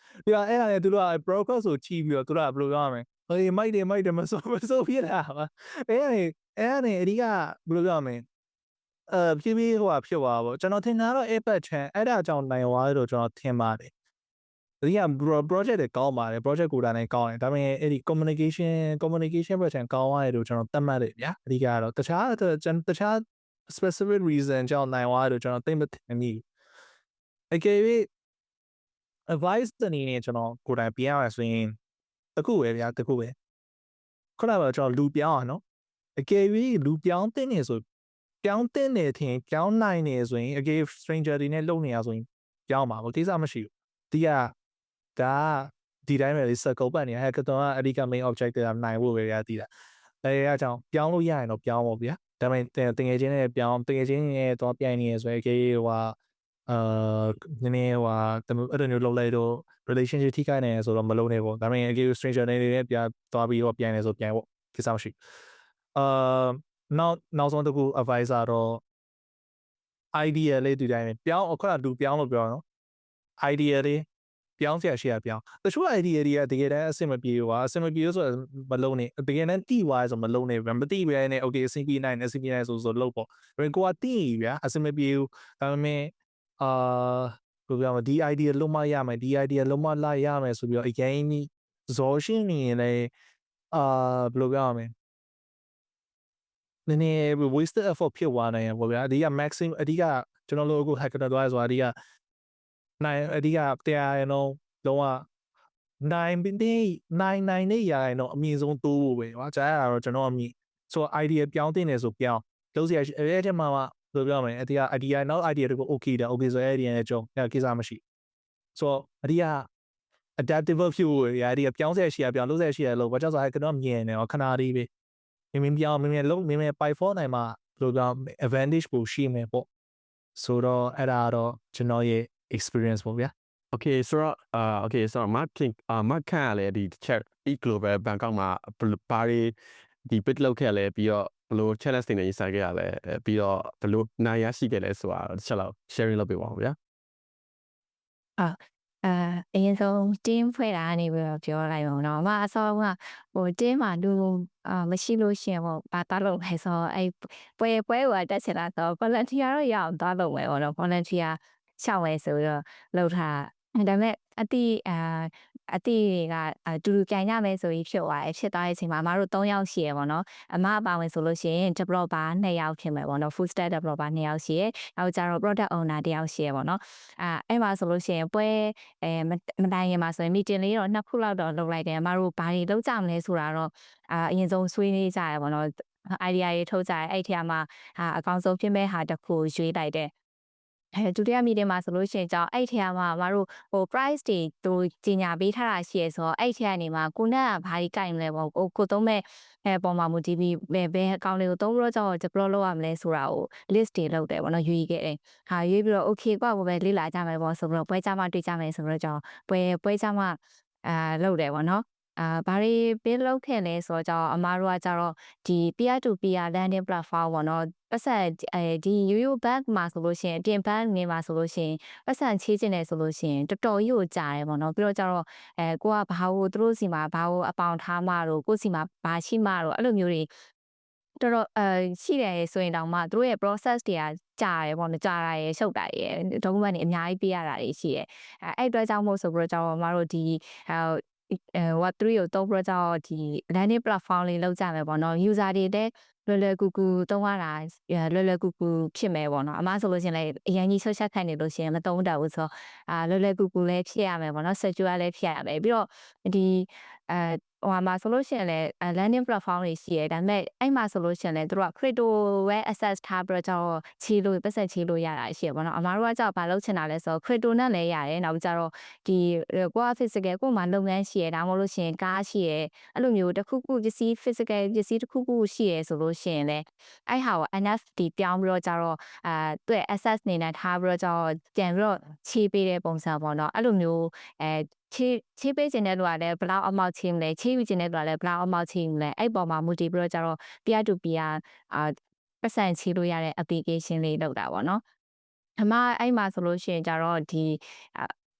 ဒီကအဲ့ဒါနဲ့သူတို့က progress ကိုကြည့်ပြီးတော့သူတို့ကဘယ်လိုပြောရမလဲဟေးမိုက်တယ်မဆိုဖြစ်တာပါအဲ့ဒါနဲ့အဓိကဘယ်လိုပြောရမလဲဖြည်းဖြည်းဟိုဟာဖြစ်သွားပါဘောကျွန်တော်ထင်တာတော့ iPad ချန်အဲ့ဒါကြောင့်နိုင်သွားလို့ကျွန်တော်ထင်ပါတယ်ဒီက project တွေကောင်းပါတယ် project ကိုယ်တိုင်ကောင်းတယ်ဒါပေမဲ့အဲ့ဒီ communication project ကောင်းသွားတယ်လို့ကျွန်တော်သတ်မှတ်တယ်ဗျာအဓိကကတော့တခြား specific reason ကြောင့်နိုင်သွားတယ်လို့ကျွန်တော်သိမထင်မိအကယ်၍ advice တနည်းနဲ့ကျွန်တော်ကိုယ်တိုင်ပြန်ရဆိုရင်တခုပဲဗျာတခုပဲခုနကကျွန်တော်လူပြောင်းอ่ะเนาะအကယ်၍လူပြောင်းတင်နေဆိုပြောင်းတင်နေထင်ပြောင်းနိုင်နေဆိုရင်အကယ် stranger တွေနဲ့လုံနေရဆိုရင်ပြောင်းပါဘူးကိစ္စမရှိဘူးဒီကဒါဒီတိုင်းပဲလေ circle ပတ်နေဟဲ့ကတော့အဓိက main objective ကနိုင်ဖို့ပဲရတည်တာအဲအကြောင်းပြောင်းလို့ရရင်တော့ပြောင်းပါဗျာဒါပေမဲ့တကယ်ချင်းနဲ့ပြောင်းတကယ်ချင်းနဲ့တော့ပြိုင်နေရဆိုရင်အကယ်ဟိုနည်းနည်းဟိုအဲ့လိုမျိုးလုပ်လိုက်တော့ relationship ထိခိုက်နေဆိုတော့မလုပ်နဲ့ပေါ့ဒါပေမဲ့အကယ် stranger တွေနဲ့ပြန်သွားပြီးတော့ပြိုင်နေဆိုပြိုင်ဖို့ကိစ္စမရှိနောက်ဆုံးတစ်ခု advisor တော့ idea လေးဒီတိုင်းပြောင်းအခုကလူပြောင်းလို့ပြောနော် idea လေးပြောင်းဆက်ရှိရပြောင်းတချို့ idea တွေကတကယ်တမ်းအဆင်မပြေဘူးအဆင်မပြေလို့ဆိုတော့မလုံးနဲ့တကယ်တမ်းတိသွားဆိုမလုံးနဲ့မတိပဲနဲ့ okay CP9 ဆိုလုပ်ပေါ့ဒါပေမဲ့ကိုကတိဗျာအဆင်မပြေဘူးဒါပေမဲ့ဘယ်လိုပြောမလဲဒီ idea လုံးမရမယ်ဒီ idea လုံးမလာရမယ်ဆိုပြီးတော့အရင်ကြီးဇော်ရှင်းနေရင်လည်းဘယ်လိုပြောရမလဲနည်းနည်း wasted effort ဖြစ်သွားနိုင်ရပေါ့ဗျာအဓိက maximum အဓိကကျွန်တော်တို့အခု hacker သွားဆိုအဓိကတရားရတော့လုံးဝနိုင်နေရရင်တော့အမြင့်ဆုံးတိုးဖို့ပဲကွာကြားရတာတော့ကျွန်တော်အမြင်ဆို idea ပြောင်းတင်နေဆိုပြောင်းလုံးစရာအဲ့ဒီမှာဘယ်လိုပြောမလဲအဓိက idea နောက် idea တခု okay တယ် okay ဆိုအဲ့ဒီနဲ့ကြုံအဲ့ကိစ္စမရှိဆိုအဓိက adaptable ဖြစ်ဖို့ရအဓိကပြောင်းစရာရှိရပြောင်းလုံးစရာရှိရလို့ဘာကြောင့်ဆိုအဲ့ကတော့မြင်နေတော့ခဏလေးပဲမင်းပြောင်းမင်းလုံးမင်း Python နိုင်မှာဘယ်လိုပြော advantage ကိုရှိမယ်ပေါ့ဆိုတော့အဲ့ဒါတော့ကျွန်တော်ရဲ့ experience ပေါ့ဗျာ Okay ဆိုတော့okay ဆိုတော့ Mark ခန့်ရလဲဒီ chat e-global Bangkok မှာဘာတွေဒီ bit လောက်ခဲ့လဲပြီးတော့ဘယ်လို challenge တွေနဲ့ရင်ဆိုင်ခဲ့ရလဲပြီးတော့ဘယ်လိုနိုင်ရရှိခဲ့လဲဆိုတာတစ်ချက်လောက် sharing လုပ်ပေးပါဦးဗျာအရင်ဆုံး team ဖွဲ့တာကနေပြီးတော့ပြောလိုက်ပါတော့အဆောကဟို team မှာလူမရှိလို့ရှိရင်ပေါ့ဘာသွားလို့လဲဆိုတော့အဲ့ပွဲကိုတက်ချင်တာဆို volunteer တော့ရအောင်သွားလို့ပဲပေါ့နော် volunteer ရှောက်လဲဆိုတော့လောက်ထားဒါပေမဲ့အတိတွေကတူကြိုင်ရမယ်ဆိုပြီးဖြစ်သွားတဲ့အချိန်မှာအမတို့3ယောက်ရှိရပေါ့နော်အမအပါဝင်ဆိုလို့ရှိရင် developer 2ယောက်ဖြစ်မယ်ပေါ့နော် full stack developer 2ယောက်ရှိရနောက်ကျတော့ product owner 1ယောက်ရှိရပေါ့နော်အဲ့မှာဆိုလို့ရှိရင်ပွဲမတိုင်ခင်မှာဆိုရင် meeting လေးတော့2ခုလောက်တော့လုပ်လိုက်တယ်အမတို့ဘာတွေလုပ်ကြမလဲဆိုတာတော့အရင်ဆုံးဆွေးနွေးကြရပေါ့နော် idea တွေထုတ်ကြရအဲ့ထက်မှာအကောင်းဆုံးဖြစ်မဲ့ဟာတစ်ခုရွေးလိုက်တယ်ဒုတိယ meeting မှာဆိုလို့ရှိရင်ကြောင့်အဲ့ထဲမှာမတို့ဟို price တွေသူကြီးညာပေးထားတာရှိရဆိုတော့အဲ့ထဲကနေမှာကိုနဲ့ကဘာကြီးကြိုက်မလဲပေါ့ကိုသုံးမဲ့ပေါ်မှာမူတည်ပြီးဘယ်အကောင့်လေးကိုသုံးပြီးတော့ကြောင့် deploy လုပ်ရမလဲဆိုတာကို list တွေလုပ်တယ်ပေါ့နော်ရွေးခဲ့တယ်ဟာရွေးပြီးတော့ okay ကွာပဲလေ့လာကြမယ်ပေါ့ဆိုပြီးတော့ပွဲကြမှာတွေ့ကြမယ်ဆိုတော့ကြောင့်ပွဲကြမှာလုပ်တယ်ပေါ့နော်ဘာတွေပေးလုပ်ခဲ့လဲဆိုတော့အမားတို့ကကြတော့ဒီ peer to peer landing platform ပေါ့နော်ပတ်စံဒီ YouTube bank မှာဆိုလို့ရှိရင်အပြင် bank နေမှာဆိုလို့ရှိရင်ပတ်စံချေးခြင်းတယ်ဆိုလို့ရှိရင်တော်တော်ကြီးကိုကြာတယ်ပေါ့နော်ပြီးတော့ကြတော့ကိုကဘာကိုသူတို့စီမှာဘာကိုအပေါင်ထားမှတော့ကိုစီမှာဘာရှိမှတော့အဲ့လိုမျိုးတွေတော်တော်ရှိတယ်ဆိုရင်တောင်မှသူတို့ရဲ့ process တွေကကြာတယ်ပေါ့နော်ကြာတာရယ်ရှုပ်တာရယ် document တွေအများကြီးပေးရတာတွေရှိတယ်အဲ့အတွက်ကြောင့်မို့ဆိုပြီးတော့ကျတော့မတို့ဒီWeb3 ကိုသုံးပြီးတော့ဒီ landing platform လေးလောက်ကြမယ်ပေါ့နော် user တွေတဲ့ လွယ်ကူကူသုံးရတာလွယ်ကူကူဖြစ်မယ်ပေါ့နော်အမဆိုလို့ရှင်လည်းအရင်ကြီးဆွတ်ချက်ခတ်နေလို့ရှင်မသုံးတတ်ဘူးဆိုလွယ်ကူကူလည်းဖြစ်ရမယ်ပေါ့နော် secure လည်းဖြစ်ရမယ်ပြီးတော့ဒီဟိုမှာဆိုလို့ရှင်လည်း landing platform တွေရှိရဲဒါပေမဲ့အဲ့မှာဆိုလို့ရှင်လည်းတို့က crypto ပဲ access ထားပြီးတော့ချီလို့ပတ်ဆက်ချီလို့ရတာရှိရပေါ့နော်အမားတို့ကကြောက်ဘာလုပ်ချင်တာလဲဆိုတော့ crypto နဲ့လည်းရတယ်နောက်ကြတော့ဒီကိုက physical ကိုမှလုပ်ငန်းရှိရဲဒါမှမဟုတ်လို့ရှင်ကားရှိရဲအဲ့လိုမျိုးတစ်ခုခုပစ္စည်း physical ပစ္စည်းတစ်ခုခုရှိရဲဆိုလို့ရှင်လည်းအဲ့ဟာကို NFT ပြောင်းပြီးတော့ကြတော့သူ့ရဲ့ access နေနဲ့ထားပြီးတော့ပြန်ပြီးတော့ချေးပေးတဲ့ပုံစံပေါ့နော်အဲ့လိုမျိုးချေးပေးခြင်းတဲ့လူကလည်းဘယ်လောက်အမောက်ချေးမလဲချေးယူခြင်းတဲ့လူကလည်းဘယ်လောက်အမောက်ချေးမလဲအဲ့ပေါ်မှာမူတည်ပြီးတော့ကြတော့ peer to peer ပတ်စံချေးလို့ရတဲ့ application လေးလောက်တာပေါ့နော်အမအဲ့မှာဆိုလို့ရှိရင်ကြတော့ဒီ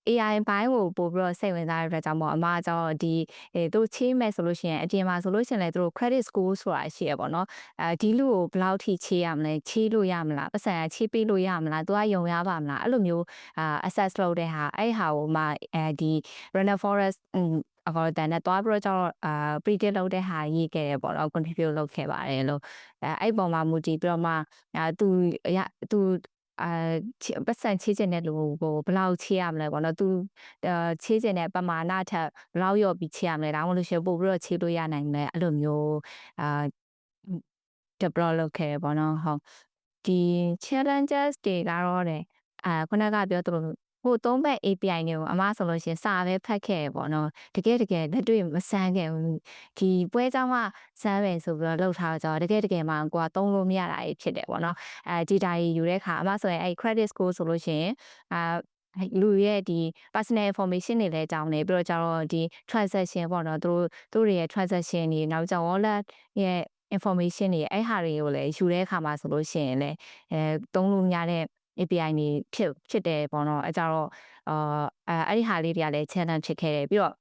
AI ဘိုင်းကိုပို့ပြီးတော့စိတ်ဝင်စားရတဲ့အတွက်ကြောင့်မို့အမကျတော့ဒီသူချေးမယ်ဆိုလို့ရှိရင်အပြင်မှာဆိုလို့ရှိရင်လည်းသူတို့ credit score ဆိုတာရှိရပေါ့နော်ဒီလူကိုဘယ်လောက်ထိချေးရမလဲချေးလို့ရမလားပတ်စံချေးပေးလို့ရမလားသူကယုံရပါမလားအဲ့လိုမျိုးassess လုပ်တဲ့ဟာအဲ့ဟာကိုမှဒီ Runner Forest အကောတန်နဲ့တွားပြီးတော့predict လုပ်တဲ့ဟာရေးခဲ့တယ်ပေါ့နော် contribute လုပ်ခဲ့ပါတယ်လို့အဲ့ပေါ်မှာမူတည်ပြီးတော့မှသူပတ်စံချေးခြင်းတဲ့လူကိုဘယ်လောက်ချေးရမလဲပေါ့နော်သူချေးခြင်းတဲ့ပမာဏထက်ဘယ်လောက်ရော့ပြီးချေးရမလဲဒါမှမဟုတ်လို့ရှိရင်ပို့ပြီးတော့ချေးလို့ရနိုင်မယ်အဲ့လိုမျိုးdevelop လုပ်ခဲ့ရပေါ့နော်ဟုတ်ဒီ challenges တွေကတော့တဲ့ခုနကပြောသလိုဟိုသုံးဘက် API တွေကိုအမဆိုလို့ရှင်စာပဲဖတ်ခဲ့ရပေါ့နော်တကယ်လက်တွေ့မစမ်းခဲ့ဘူးဒီပွဲเจ้าကစမ်းမယ်ဆိုပြီးတော့လှုပ်ထားကြတော့တကယ်မှကိုကသုံးလို့မရတာဖြစ်တယ်ပေါ့နော်ဒီတာကြီးယူတဲ့ခါအမဆိုရင်အဲ့ credit score ဆိုလို့ရှင်လူရဲ့ဒီ personal information တွေလည်းကြောင်းနေပြီးတော့ကျတော့ဒီ transaction ပေါ့နော်တို့ရဲ့ transaction တွေနောက်ကျ wallet ရဲ့ information တွေအဲ့ဟာတွေကိုလည်းယူတဲ့အခါမှာဆိုလို့ရှိရင်လည်းသုံးလို့ရတဲ့ API တွေဖြစ်တယ်ပေါ့နော်အဲကြတော့အဲ့ဒီဟာလေးတွေကလည်း challenge ဖြစ်ခဲ့တယ်ပြီးတော့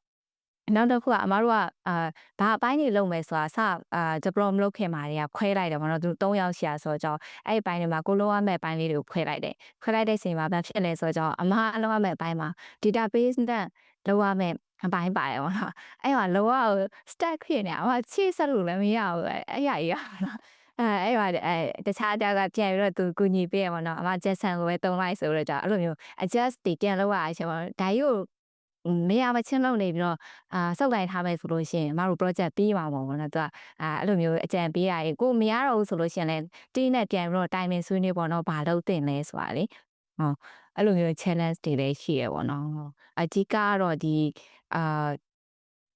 နောက်တစ်ခုကအမတို့ကဘာအပိုင်းတွေလုပ်မယ်ဆိုတာdevelop လုပ်ခင်မှာတွေကခွဲလိုက်တယ်ပေါ့နော်သူ3ယောက်ရှာဆိုတော့အဲ့ဒီပိုင်းတွေမှာကိုလုံးရမယ့်ပိုင်းလေးတွေကိုခွဲလိုက်တယ်ခွဲလိုက်တဲ့အချိန်မှာဘာဖြစ်လဲဆိုတော့အမအလုံးရမယ့်ပိုင်းမှာ database နဲ့လုံးရမယ့်အပိုင်းပါတယ်ပေါ့နော်အဲ့မှာလောက stack ဖြစ်နေအောင်ချေ့ဆက်လို့လည်းမရဘူးအဲ့ရကြီးရနော်အဲ့ပါတခြားတယောက်ကပြန်ပြီးတော့သူကူညီပေးရပါတော့အမ Jason ကိုပဲတုံးလိုက်ဆိုတော့အဲ့လိုမျိုး adjust တွေပြန်လုပ်ရအောင်ရှင်ပါဒါကြီးကိုမရမချင်းလုပ်နေပြီးတော့စောက်လိုက်ထားမယ်ဆိုလို့ရှိရင်အမတို့ project ပြီးမှာပေါ့နော်သူကအဲ့လိုမျိုးအကြံပေးရရင်ကိုမရတော့ဘူးဆိုလို့ရှိရင်လည်းတင်းနဲ့ပြန်ပြီးတော့ timing ဆွေးနွေးပေါ့နော်ဘာလုပ်တင်လဲဆိုတာလေဟုတ်အဲ့လိုမျိုး challenge တွေလည်းရှိရပေါ့နော်အဓိကကတော့ဒီ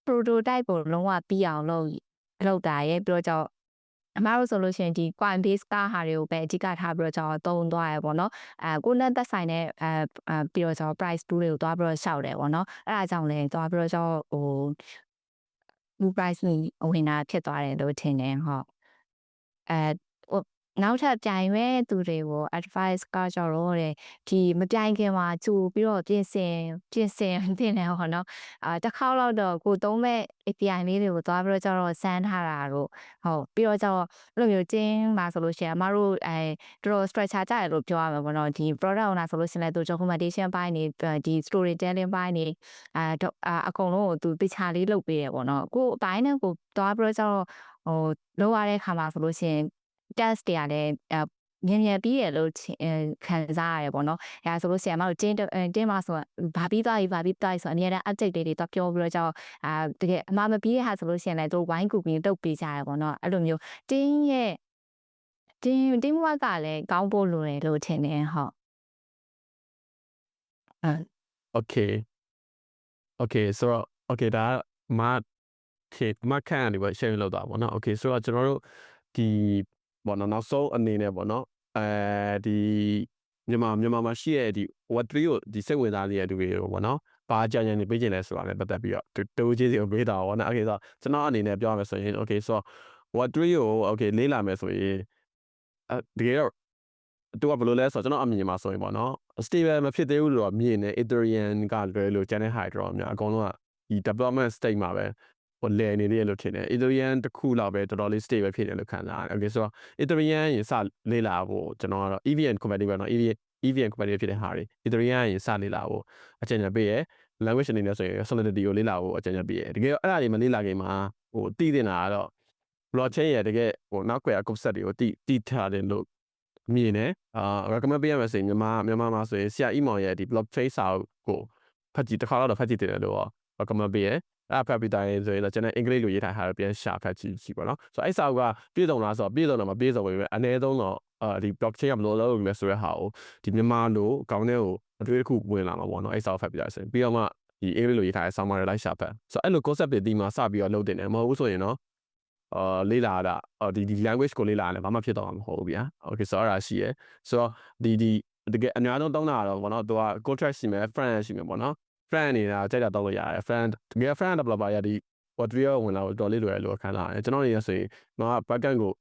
prototype ကိုလုံးဝပြီးအောင်လုပ်တာရဲ့ပြီးတော့အမတို့ဆိုလို့ရှိရင်ဒီ Coinbase ကဟာတွေကိုပဲအဓိကထားပြီးတော့သုံးသွားရပေါ့နော်ကိုနဲ့သက်ဆိုင်တဲ့ပြီးတော့price tool တွေကိုသွားပြီးတော့ရှောက်တယ်ပေါ့နော်အဲ့ဒါကြောင့်လည်းသွားပြီးတော့price ဝင်တာဖြစ်သွားတယ်လို့ထင်တယ်ဟုတ်နောက်ထပ်ပြိုင်မဲ့သူတွေကို advice ကကြတော့ဒီမပြိုင်ခင်မှာကြိုပြီးတော့ပြင်ဆင်တင်တယ်ဟောနော်တစ်ခေါက်လောက်တော့ကိုသုံးမဲ့ API လေးတွေကိုသွားပြီးတော့စမ်းထားတာတို့ဟုတ်ပြီးတော့အဲ့လိုမျိုးတင်းမှာဆိုလို့ရှိရင်အမတို့တော် structure ကြတယ်လို့ပြောရမှာပေါ့နော်ဒီ product owner ဆိုလို့ရှိရင်လည်းသူ documentation ပိုင်းနေဒီ storytelling ပိုင်းနေအကုန်လုံးကိုသူတခြားလေးလုပ်ပေးရပေါ့နော်ကိုအပိုင်းနဲ့ကိုသွားပြီးတော့လောက်ရတဲ့ခါမှာဆိုလို့ရှိရင်test တွေကလည်းမြန်ပြီးရလို့ခံစားရတယ်ပေါ့နော်။အဲဒါဆိုလို့ရှိရင်မတို့တင်းမှာဆိုဘာပြီးသွားပြီဆိုအများနဲ့ update တွေတော့ပြောပြီးတော့တကယ်အမှားမပြီးတဲ့ဟာဆိုလို့ရှိရင်လည်းသူဝိုင်းကူပြီးတုတ်ပေးကြရပေါ့နော်။အဲ့လိုမျိုးတင်းဘဝကလည်းကောင်းဖို့လိုတယ်လို့ထင်တယ်ဟုတ်။ Okay so okay ဒါမခန့်ရတယ်ပေါ့ share လုပ်တာပေါ့နော် okay ဆိုတော့ကျွန်တော်တို့ဒီပေါ့နော်နောက်ဆုံးအနေနဲ့ပေါ့နော်ဒီမြန်မာမှာရှိတဲ့ဒီ Web3 ကိုဒီစိတ်ဝင်စားနေတဲ့သူတွေကိုပေါ့နော်ဘာအကြံဉာဏ်တွေပေးခြင်းလဲဆိုတာလည်းပတ်သက်ပြီးတော့တိုးချင်းစီကိုပေးတာပေါ့နော် okay ဆိုတော့ကျွန်တော်အနေနဲ့ပြောရမယ်ဆိုရင် okay ဆိုတော့ Web3 ကို okay လေးလာမယ်ဆိုရင်တကယ်တော့သူကဘယ်လိုလဲဆိုတော့ကျွန်တော်အမြင်မှာဆိုရင်ပေါ့နော် stable မဖြစ်သေးဘူးလို့တော့မြင်နေ Ethereum ကလွယ်လို့ကျန်တဲ့ Hydro များအကုန်လုံးကဒီ development state မှာပဲလည်နေတယ်လို့ထင်တယ် Ethereum တစ်ခုလောက်ပဲတော်တော်လေး stable ဖြစ်တယ်လို့ခံစားရတယ် okay ဆိုတော့ Ethereum ရင်စလေးလာဖို့ကျွန်တော်ကတော့ EVM compatible နော် EVM compatible ဖြစ်တဲ့ဟာတွေ Ethereum ရင်စလေးလာဖို့အကြံဉာဏ်ပေးရ language အနေနဲ့ဆိုရင် Solidity ကိုလေးလာဖို့အကြံဉာဏ်ပေးရတကယ်အဲ့ဒါတွေမလေးလာခင်မှာတည်တင်တာကတော့ blockchain ရဲ့တကယ်ဟိုနောက်ကွယ် concept တွေကိုတည်ထားတယ်လို့မြင်တယ်recommend ပေးရမယ်ဆိုရင်မြန်မာမှာဆိုရင်ဆရာ email ရဲ့ဒီ blockchain စာအုပ်ကိုဖတ်ကြည့်တစ်ခါတော့ဖတ်ကြည့်တယ်လို့ recommend ပေးရဲအဲ့ဖတ်ပြီးတိုင်းဆိုရင်တော့ကျွန်တော်အင်္ဂလိပ်လိုရေးထားတာပြန်ရှာဖတ်ကြည့်ရှိပါတော့ဆိုအဲ့စာအုပ်ကပြည့်စုံလားဆိုတော့ပြည့်စုံတော့မပြည့်စုံဘူးပဲအနည်းဆုံးတော့ဒီ blockchain ကဘယ်လိုလုပ်လဲဆိုတဲ့ဟာကိုဒီမြန်မာလိုအကောင့်ထဲကိုအတွေ့အကြုံဝင်လာမှာပေါ့နော်အဲ့စာအုပ်ဖတ်ပြီးတိုင်းဆိုရင်ပြီးတော့မှဒီအင်္ဂလိပ်လိုရေးထားတဲ့ဆောင်းပါးတွေလိုက်ရှာဖတ်ဆိုအဲ့လို concept တွေဒီမှာစပြီးတော့လုပ်တင်တယ်မဟုတ်ဘူးဆိုရင်တော့လေးလာတာဒီ language ကိုလေးလာတယ်ဘာမှဖြစ်တော့မှာမဟုတ်ဘူးဗျာ okay ဆိုတော့အဲ့ဒါရှိရယ်ဆိုတော့ဒီတကယ်အများဆုံးတောင်းတာတော့ဘောနော်သူက contract ရှိမယ် friend ရှိမယ်ပေါ့နော် friend နေတာကြိုက်တာတောင်းလို့ရတယ် friend တကယ် friend developer ရဒီ Web3 ဝင်လာတော့တော်လေးလွယ်လို့ခံလာတယ်ကျွန်တော်နေရဆိုရင်ငါ backend ကို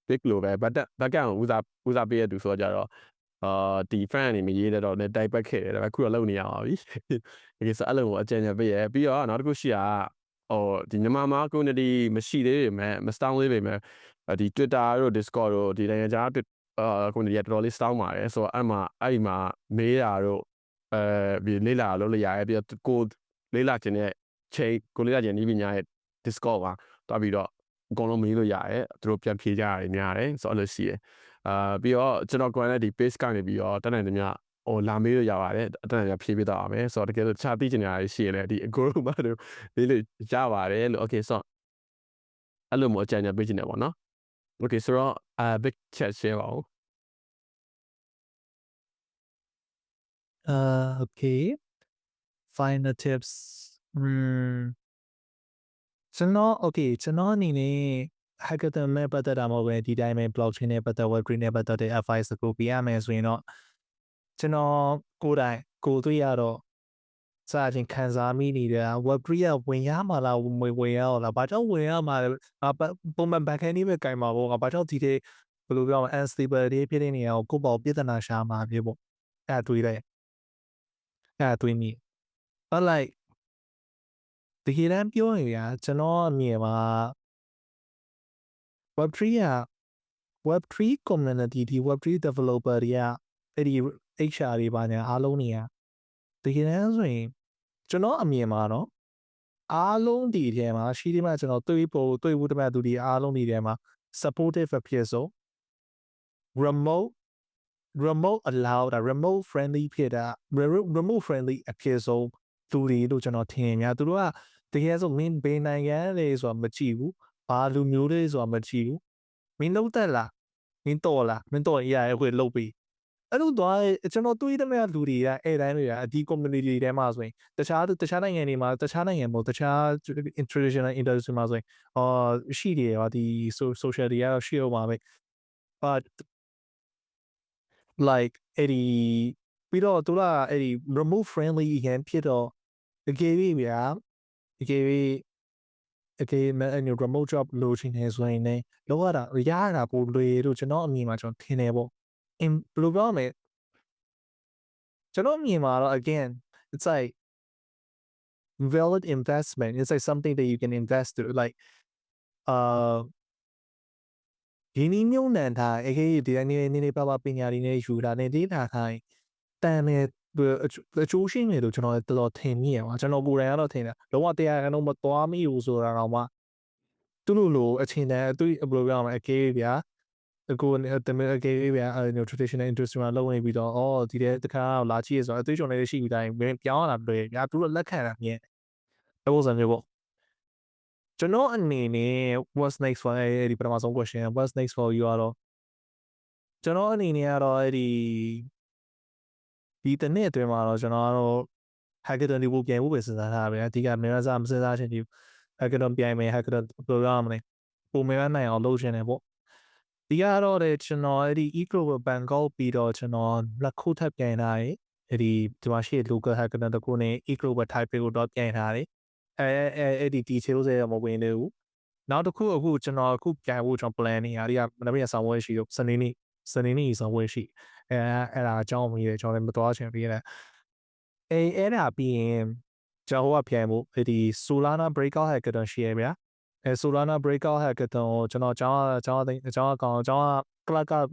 big လို့ပဲ backend ကိုဦးစားပေးရသူဆိုတော့ကြတော့ဒီ friend အနေနဲ့ရေးတဲ့တော့လည်းတိုက်ပတ်ခဲ့တယ်ဒါပေမဲ့ခုတော့လုံနေရပါပြီတကယ်ဆိုအဲ့လိုကိုအကြံဉာဏ်ပေးရပြီးတော့နောက်တစ်ခုရှိတာဒီမြန်မာမှာ community မရှိသေးပေမဲ့မစတောင်းသေးပေမဲ့ဒီ Twitter တို့ Discord တို့ဒီနိုင်ငံခြားcommunity ကတော်တော်လေးစတောင်းပါတယ်ဆိုတော့အဲ့မှာမေးတာတို့ဒီလေးလာလို့ရရပြီးတော့ကိုလေးလာခြင်းနဲ့ချိန်ကိုလေးလာခြင်းဤပညာရဲ့ Discord ကတွားပြီးတော့အကုန်လုံးမေးလို့ရတယ်သူတို့ပြန်ဖြေကြရတယ်များတယ်ဆိုတော့အဲ့လိုရှိတယ်ပြီးတော့ကျွန်တော်ကိုယ်နဲ့ဒီ page ကနေပြီးတော့တန်းတန်းတည်းများလာမေးလို့ရပါတယ်အတန်းတည်းဖြေပေးတော့ပါမယ်ဆိုတော့တကယ်လို့တခြားသိချင်တာရှိရင်လည်းဒီ group မှာတို့လေးလို့ရပါတယ်လို့ okay ဆိုတော့အဲ့လိုမျိုးအကြံဉာဏ်ပေးချင်တယ်ပေါ့နော် okay ဆိုတော့big chat share ပါဦး okay final tips ကျွန်တော်အနေနဲ့ hackathon နဲ့ပတ်သက်တာမဟုတ်ပဲဒီတိုင်းပဲ blockchain နဲ့ပတ်သက် web3 နဲ့ပတ်သက်တဲ့ advice ကိုပေးရမယ်ဆိုရင်တော့ကျွန်တော်ကိုတွေ့ရတော့စာချင်းခံစားမိနေတဲ့ web3 ကဝင်ရမှာလားဝင်ရအောင်လားဘာကြောင့်ဝင်ရမှာလဲပုံမှန် backend ပဲကင်မှာပေါ့ဘာကြောင့်ဒီတဲ့ဘယ်လိုပြောမလဲ unstable တွေဖြစ်နေအောင်ကိုယ့်ဘောပြဿနာရှာမှာဖြစ်ပေါ့အဲ့တွေးမိ but like ဒီကနေ့ပြောရင်ဗျာကျွန်တော်အမြင်မှာ web3 community ဒီ web3 developer တွေကအဲ့ဒီ HR တွေပါညာအားလုံးနေရဒီကနေ့ဆိုရင်ကျွန်တော်အမြင်မှာတော့အားလုံးဒီထဲမှာရှိတယ်မှာကျွန်တော်တွေ့ဖို့တမတ်သူတွေအားလုံးဒီထဲမှာ supportive ဖြစ်ဆုံး remote allowed remote friendly ဖြစ်တာ remote friendly အဖြစ်ဆုံးသူတွေလို့ကျွန်တော်ထင်များသူတို့ကတကယ်ဆိုမင်းဘယ်နိုင်ငံလဲဆိုတာမကြည့်ဘူးဘာလူမျိုးလဲဆိုတာမကြည့်ဘူးမင်းလုံးတက်လားမင်းတော်လားမင်းတော်ရရခွေလုတ်ပြီးအဲ့လိုတော့ကျွန်တော်တွေးတဲ့မဲ့လူတွေကအဲ့တိုင်းတွေကဒီ community တွေထဲမှာဆိုရင်တခြားနိုင်ငံတွေမှာတခြားနိုင်ငံမို့တခြား traditional industry မှာဆိုရင်ရှိတယ်ပါဒီ social တွေကတော့ရှိအောင်ပါပဲ but like အဲ့ဒီပြီးတော့သူကအဲ့ဒီ remote friendly ရန်ဖြစ်တော့အကယ်၍ဗျာအကယ်remote job လိုချင်နေဆိုရင်လည်းလောက်ရတာပိုလွယ်လို့ကျွန်တော်အမြင်မှာကျွန်တော်ထင်တယ်ပေါ့ဘယ်လိုပြောမလဲကျွန်တော်အမြင်မှာတော့ again it's like valid investment it's like something that you can invest to like ဒီနည်းမျိုးနဲ့ထားဒီနေ့ပါပညာတွေနဲ့ယူတာနဲ့ဒီထားခိုင်းတန်နေအချိုးရှိနေလို့ကျွန်တော်တော်တော်ထင်မိရပါကျွန်တော်ကိုယ်တိုင်ကတော့ထင်တယ်လုံးဝတရားကတော့မသွားမိဘူးဆိုတာတော့မှသူ့လိုအချင်းတန်းသူဘယ်လိုပြောမလဲအကေးဗျာအခုတမန်အကေးဗျာtraditional industry မှာလုပ်နေပြီးတော့ဒီတဲ့တခါလာကြည့်ရဆိုတော့အသွေးချုံလေးရှိပြီးတိုင်းပြောင်းလာတယ်ဗျာသူတို့လက်ခံတာမြင်အဲ့လိုစံမျိုးပေါ့ကျွန်တော်အနေနဲ့ what's next for ဒီပထမဆုံး question what's next for you ကတော့ကျွန်တော်အနေနဲ့ကတော့ဒီတနေ့အတွင်းမှာတော့ကျွန်တော်ကတော့ hackathon တွေကိုပြန်ဖို့ပဲစဉ်းစားထားတာပဲအဓိကမြန်မာစာမစဉ်းစားချင်ဘူး hackathon ပြန်မယ် hackathon ဘယ်လိုရမလဲပုံမှန်နိုင်အောင်လုပ်ချင်တယ်ပေါ့ဒီကတော့ကျွန်တော်eClover Bangkok ပြီးတော့ကျွန်တော်လက်ခုထပ်ပြန်ထားတယ်ဒီမှာရှိ local hackathon တခုနဲ့ eClover Taipei ကိုတော့ပြန်ထားတယ်အဲ့ဒီ details တွေမဝင်သေးဘူးနောက်တစ်ခုအခုကျွန်တော်ပြန်ဖို့ကျွန်တော် plan နေရတယ်မနေ့ကဆောင်ဝဲရှိတော့စနေနေ့ဆောင်ဝဲရှိအဲ့ဒါအကြောင်းမီးတယ်ကျွန်တော်လည်းမတော်ချင်ပြီးရတယ်အဲ့ဒါပြီးရင်ကျွန်တော်ပြန်ဖို့ဒီ Solana breakout hackathon ရှိရဗျာSolana breakout hackathon ကိုကျွန်တော်ကျောင်းက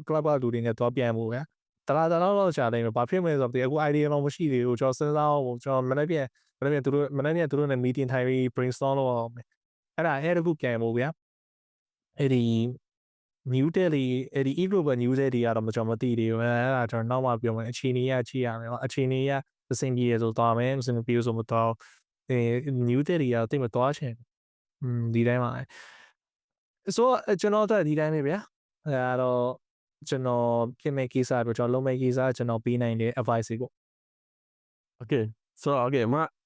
club လူတွေနဲ့တော့ပြန်ဖို့ဗျာတလားတော့ရှာတယ်ဘာဖြစ်မလဲဆိုတော့အခု idea တော့မရှိသေးဘူးကျွန်တော်စဉ်းစားအောင်ကျွန်တော်မနေ့ပြန်သူတို့နဲ့ meeting ထိုင်ပြီး brainstorm လုပ်အောင်အဲ့ဒါတခုပြန်ဖို့ဗျာ အဲ့ဒီ new daily အဲ့ဒီ e-global news တွေကတော့မကျွန်တော်မသိသေးဘူးအဲ့ဒါကျွန်တော်နောက်မှပြောမယ်အခြေအနေရကြည့်ရမယ်အခြေအနေရသစင်ကြီးရဆိုတော့မယ်စင်ပြေဆိုမတော့new daily ကတိတ်မသွားချင်ဒီတိုင်းပါဆိုကျွန်တော်တို့ဒီတိုင်းပဲဗျာအဲ့တော့ကျွန်တော်ပြင်မဲ့ကိစ္စပဲကျွန်တော်လုံးမဲ့ကိစ္စကျွန်တော်ပေးနိုင်တဲ့ advice ကို Okay so okay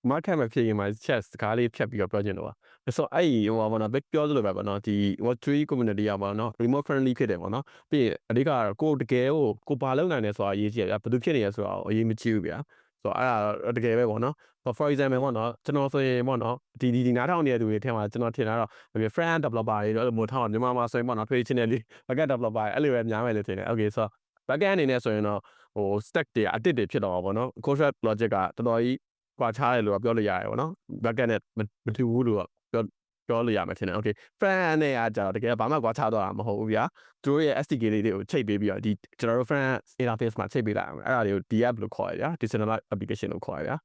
မခံမဖြစ်ရင်မှာ chat စကားလေးဖြတ်ပြီးတော့ပြောချင်တော့ပါဆိုအဲ့ဒီဟိုပါနော်ဘက်ပြောသလိုပဲပေါ့နော်ဒီ Web3 community อ่ะပေါ့နော် remote friendly ဖြစ်တယ်ပေါ့နော်ပြီးရင်အဓိကကိုတကယ်ကိုပါလုံနိုင်တယ်ဆိုတာအရေးကြီးတယ်ဗျာဘယ်သူဖြစ်နေရဆိုတာအရေးမကြီးဘူးဗျာဆိုတော့အဲ့ဒါတကယ်ပဲပေါ့နော် for example ပေါ့နော်ကျွန်တော်ဆိုရင်ပေါ့နော်ဒီနားထောင်နေတဲ့သူတွေထဲမှာကျွန်တော်ထင်တာတော့ friend developer တွေတော့အဲ့လိုမျိုးထောင်းမြန်မာမှာဆိုရင်ပေါ့နော် traditionally backend developer အဲ့လိုပဲများမယ်လို့ထင်တယ် okay so backend အနေနဲ့ဆိုရင်တော့ဟို stack တွေအတစ်တွေဖြစ်တော့ပါပေါ့နော် code logic ကတော်တော်ကြီးကွာခြားတယ်လို့ပြောလို့ရတယ်ပေါ့နော် backend နဲ့မတူဘူးလို့ပြောလို့ရမယ်ထင်တယ် okay front နဲ့ကကြတော့တကယ်ဘာမှကွာခြားတော့တာမဟုတ်ဘူးဗျာသူတို့ရဲ့ SDK လေးတွေကိုချိန်ပေးပြီးတော့ဒီကျွန်တော်တို့ front interface မှာချိန်ပေးလိုက်အောင်အဲ့ဒါတွေကို DApp လို့ခေါ်ရဗျာ decentralized application လို့ခေါ်ရဗျာ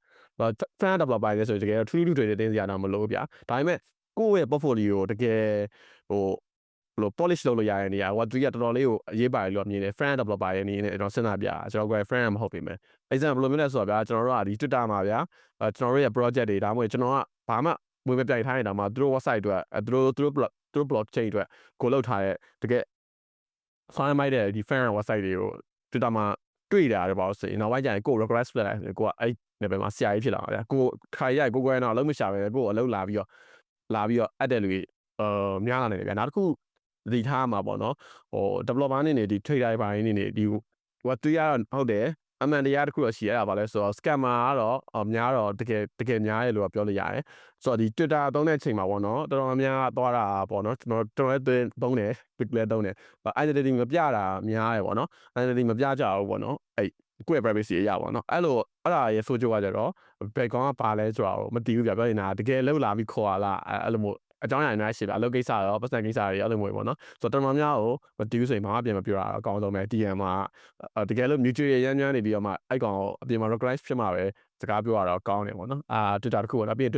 front developer တွေဆိုတကယ်ထူးထူးတွေတင်းစရာတော့မလိုဘူးဗျာဒါပေမဲ့ကိုယ့်ရဲ့ portfolio ကိုတကယ်ဟိုလို့ polish လုပ်လို့ရတဲ့နေရာ Web3 ကတော်တော်လေးကိုအရေးပါတယ်လို့မြင်တယ် front developer ရဲ့အနေနဲ့ကျွန်တော်စဉ်းစားပြကျွန်တော်က front မဟုတ်ပေမဲ့ example ဘယ်လိုမျိုးလဲဆိုတော့ဗျာကျွန်တော်တို့ကဒီ Twitter မှာဗျာကျွန်တော်တို့ရဲ့ project တွေဒါမှမဟုတ်ကျွန်တော်ကဘာမှဝင်မပြိုင်ထားနေတာမှာသူတို့ website တွေသူတို့ blockchain တွေကိုလောက်ထားတဲ့တကယ် file မိုက်တဲ့ဒီ fan website တွေကို Twitter မှာတွေ့တာတော့ပါဆိုရင်နောက်ပိုင်းကျရင်ကို request ပြလိုက်တယ်ကိုကအဲ့ level မှာ CI ဖြစ်လာမှာဗျာကိုခါရိုက်ကိုယ်တော့အလုံးမရှာပဲကိုအလုံးလာပြီးတော့အပ်တဲ့လူတွေများလာနေတယ်ဗျာနောက်တစ်ခုဒီထားမှာပေါ့နော်ဟို developer အနေနဲ့ဒီ trader တွေပိုင်းအနေနဲ့ဒီ Web3 ကတော့ဟုတ်တယ်အမှန်တရားတစ်ခုတော့ရှိရတာပါလဲဆိုတော့ scammer ကတော့များတော့တကယ်များရလို့ပြောလို့ရတယ်ဆိုတော့ဒီ Twitter သုံးတဲ့အချိန်မှာပေါ့နော်တော်တော်များများသွားတာပေါ့နော်ကျွန်တော်လည်းသုံးတယ် big player သုံးတယ် identity မပြတာများရပေါ့နော် identity မပြကြဘူးပေါ့နော်အဲ့ကိုယ့်ရဲ့ privacy အရာပေါ့နော်အဲ့ဒါရဲ့ဆိုးကျိုးကကြတော့ background ကပါလဲဆိုတာကိုမသိဘူးပြပြောနေတာတကယ်လောက်လာပြီးခေါ်လာအဲ့လိုမျိုးအကြောင်းအရာတွေရှိပါအလုပ်ကိစ္စရောပတ်စံကိစ္စတွေအဲ့လိုမျိုးပေါ့နော်ဆိုတော့တော်တော်များများကိုမတူးဆိုရင်ဘာမှပြန်မပြောတာအကောင်းဆုံးပဲ DM မှာတကယ်လို့ mutual ရမ်းနေပြီးတော့မှအဲ့ကောင်အပြင်မှာ recognize ဖြစ်မှာပဲစကားပြောရတော့ကောင်းတယ်ပေါ့နော်Twitter တခုပေါ့နော်ပြီးရင်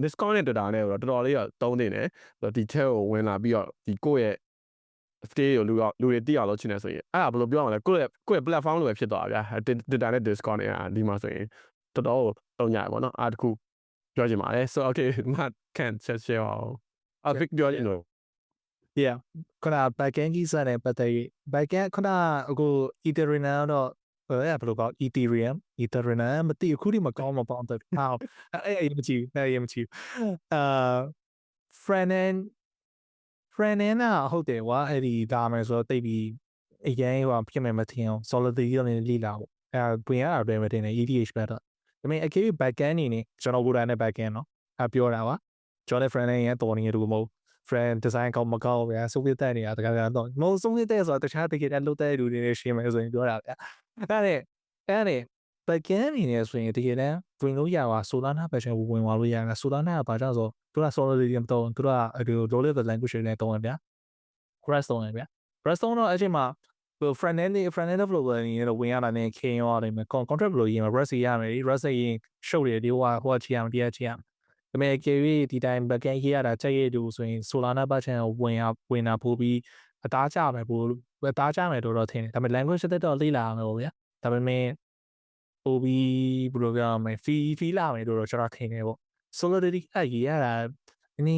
Discord နဲ့ Twitter နဲ့တော့တော်တော်လေးတော့သုံးနေတယ်ဒီထဲကိုဝင်လာပြီးတော့ဒီကိုယ့်ရဲ့ stay ကိုလူတွေသိအောင်လုပ်ချင်တယ်ဆိုရင်အဲ့ဒါဘယ်လိုပြောရမလဲကိုယ့်ရဲ့ platform လိုပဲဖြစ်သွားတာဗျာ Twitter နဲ့ Discord နဲ့ဒီမှာဆိုရင်တော်တော်သုံးကြရပေါ့နော်တခုပြောချင်ပါတယ် so okay မကန်ဆက်ရှယ်အောင်big ပြောချင်လို့ yeah ခုန backend ကြီးစတဲ့ပတ်သက် backend ခုနအခု Ethereum တော့ဘယ်လိုကော Ethereum မသိအခုဒီမကောင်းမပေါင်းတဲ့ဟာအဲ့မကြည့်front end ဟုတ်တယ်ကွာအဲ့ဒီဒါမယ်ဆိုတော့တိတ်ပြီးအရင်ဟိုဖြစ်မယ်မထင်အောင် solidity တော့လည်းလိလာပေါ့ဝင်ရတာပဲမထင်နဲ့ ETH ပဲတော့ဒါပေမဲ့ actually backend နေနေကျွန်တော်ကိုယ်တိုင်နဲ့ backend เนาะပြောတာပါကျွန်တော် front end ရဲ့တော်နေရတူမဟုတ် friend design ကောင်းမကောင်းဗျာစုပ်ပြတဲ့နေရတကယ်တော့မဟုတ်စုပ်ပြတဲ့ဆိုတော့တခြားတကယ်အလုပ်တဲ့လူတွေနဲ့ရှင်းမယ်ဆိုရင်ပြောတာဗျာအဲ့ backend နေနေဆိုရင်တကယ်တမ်းဝင်လို့ရပါ Solana version ဝင်သွားလို့ရတယ် Solana ကဘာကြောင့်ဆိုသူက Solidity မတော့သူကlow level language တွေနဲ့တုံးတယ်ဗျာ Rust တုံးတယ်ဗျာ Rust တော့အဲ့ချိန်မှာfront end developer နေတော့ဝင်ရတာနဲ့ခင်ရောတယ်မယ် contract လို့ရေးမှာ Rust ရမယ် Rust ရင်ရှုပ်တယ်ဒီဟိုချီအောင်ဒီချီအောင်ဒါပေမဲ့ KV ဒီတိုင်း backend ရေးရတာကြိုက်ရတူဆိုရင် Solana version ကိုဝင်တာပို့ပြီးအသားကျမယ်ပို့အသားကျမယ်တော့ထင်တယ်ဒါပေမဲ့ language တက်တော့လေ့လာအောင်လို့ဗျာဒါပေမဲ့ပို့ပြီးဘယ်လိုပြောရမလဲ fee လာမယ်တော့ကျွန်တော်ထင်တယ်ပေါ့ Solidity အဲ့ရေးရတာဒီ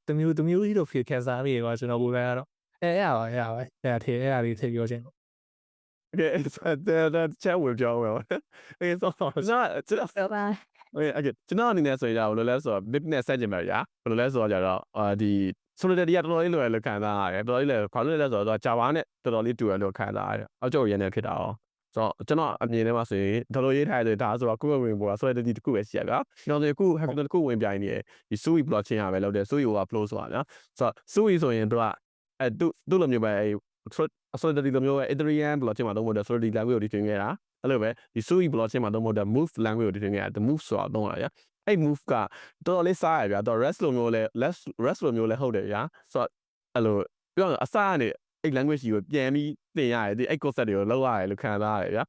တမျိုးကြီးတော့ဖြစ်ခံစားမိရောကျွန်တော်ကိုယ်ကတော့ရပါထင်အဲ့ဒါလေးထည့်ပြောခြင်းလို့ okay that chat ဝင်ပြောမယ် okay so ကျွန်တော်အနေနဲ့ဆိုရင်ဘယ်လိုလဲဆိုတော့ business ဆက်ကျင်ပါဗျာဘယ်လိုလဲဆိုတော့ကြတော့ဒီ solidity ကတော်တော်လေးလွယ်လို့ခံစားရတယ်တော်တော်လေးလည်းဘာလို့လဲဆိုတော့ Java နဲ့တော်တော်လေးတူတယ်လို့ခံစားရတယ်အောက်ကျော်ရန်နေဖြစ်တာရောဆိုတော့ကျွန်တော်အမြင်ထဲမှာဆိုရင်တော်တော်ရေးထားတယ်ဒါဆိုတော့ကိုယ့်ဝင်ပေါ် solidity တခုပဲရှိရဗျာကျွန်တော်ဒီခု hacker တခုဝင်ပြိုင်နေတယ်ဒီ Sui blockchain ရပဲလုပ်တယ် Sui က flow ဆိုတာဗျာဆိုတော့ Sui ဆိုရင်သူကသူ့လိုမျိုးပဲsolidity လိုမျိုးပဲ Ethereum blockchain မှာသုံးဖို့ solidity language ကိုတင်ခဲ့တာအဲ့လိုပဲဒီ Sui blockchain မှာသုံးဖို့ move language ကိုတင်ခဲ့တာ the move ဆိုတာသုံးတာဗျာအဲ့ move ကတော်တော်လေးစားရဗျာတော့ rest လိုမျိုးလဲ rest လိုမျိုးလဲဟုတ်တယ်ဗျာဆိုတော့အဲ့လိုပြောရအောင်အစားကနေအဲ့ language ကြီးကိုပြန်ပြီးသင်ရတယ်ဒီအဲ့ concept တွေကိုလောက်ရတယ်လို့ခံစားရတယ်ဗျာ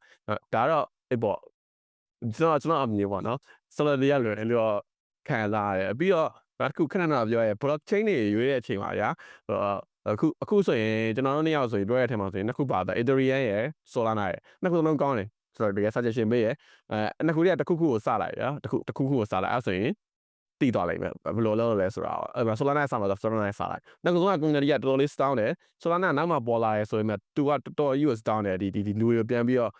ဒါတော့အဲ့ပေါ့ကျွန်တော်အမြင်ပေါ့နော် solidity ရလွယ်တယ်လို့ခံစားရတယ်ပြီးတော့နောက်တစ်ခုခဏပြောရဲ blockchain တွေရွေးတဲ့အချိန်မှာဗျာ အခုဆိုရင်ကျွန်တော်တို့နှစ်ယောက်ဆိုရင်ပြောရတဲ့အထက်မှာဆိုရင်နှစ်ခုပါတာ Ethereum ရယ် Solana ရယ်နှစ်ခုလုံးကောင်းတယ်ဆိုတော့တကယ် suggestion ပေးရယ်နှစ်ခုတည်းတစ်ခုခုကိုစလိုက်ရတစ်ခုခုကိုစလိုက်အဲ့ဆိုရင်တည်သွားလိမ့်မယ်ဘယ်လိုလုပ်လဲဆိုတာအဲ့မှာ Solana စမှာတော့ Solana စလိုက်နောက်ဆုံးက community ကတော်တော်လေး down တယ် Solana နောက်မှပေါ်လာရဲဆိုရင်မှ तू ကတော်တော် US down တယ်ဒီလူတွေပြန်ပြီးတော့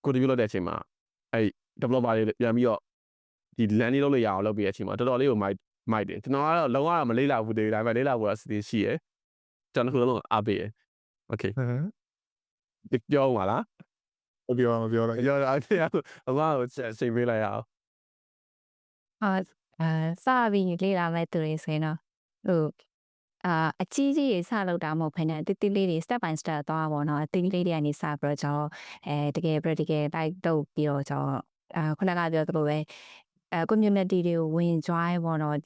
contribute လုပ်တဲ့အချိန်မှာအဲ့ developer တွေပြန်ပြီးတော့ဒီ land လုပ်လို့ရအောင်လုပ်ပြီးတဲ့အချိန်မှာတော်တော်လေးကိုမိုက်တယ်ကျွန်တော်ကတော့လုံးဝမလေးလာဘူးတေးဒါပေမဲ့လေးလာဖို့အစီအစဉ်ရှိရယ်ကျွန်တော်တို့အားပေးရယ် okay ဒီပြောမှာလား မပြောတော့ ပြောအဲ့ဒါအမကိုစိတ်ပေးလိုက်အောင် စပြီးလေ့လာမဲ့သူတွေဆိုရင်တော့ဟိုအကြီးကြီးစလောက်တာမဟုတ်ဘဲနဲ့တိတိလေးတွေ step by step သွားပါတော့အတိလေးတွေကနေစပြီးတော့ကျွန်တော်တကယ် practical တိုက်တော့ပြီးတော့ကျွန်တော်ခုနကပြောသလိုပဲ community တွေကိုဝင် join ပေါ့နော်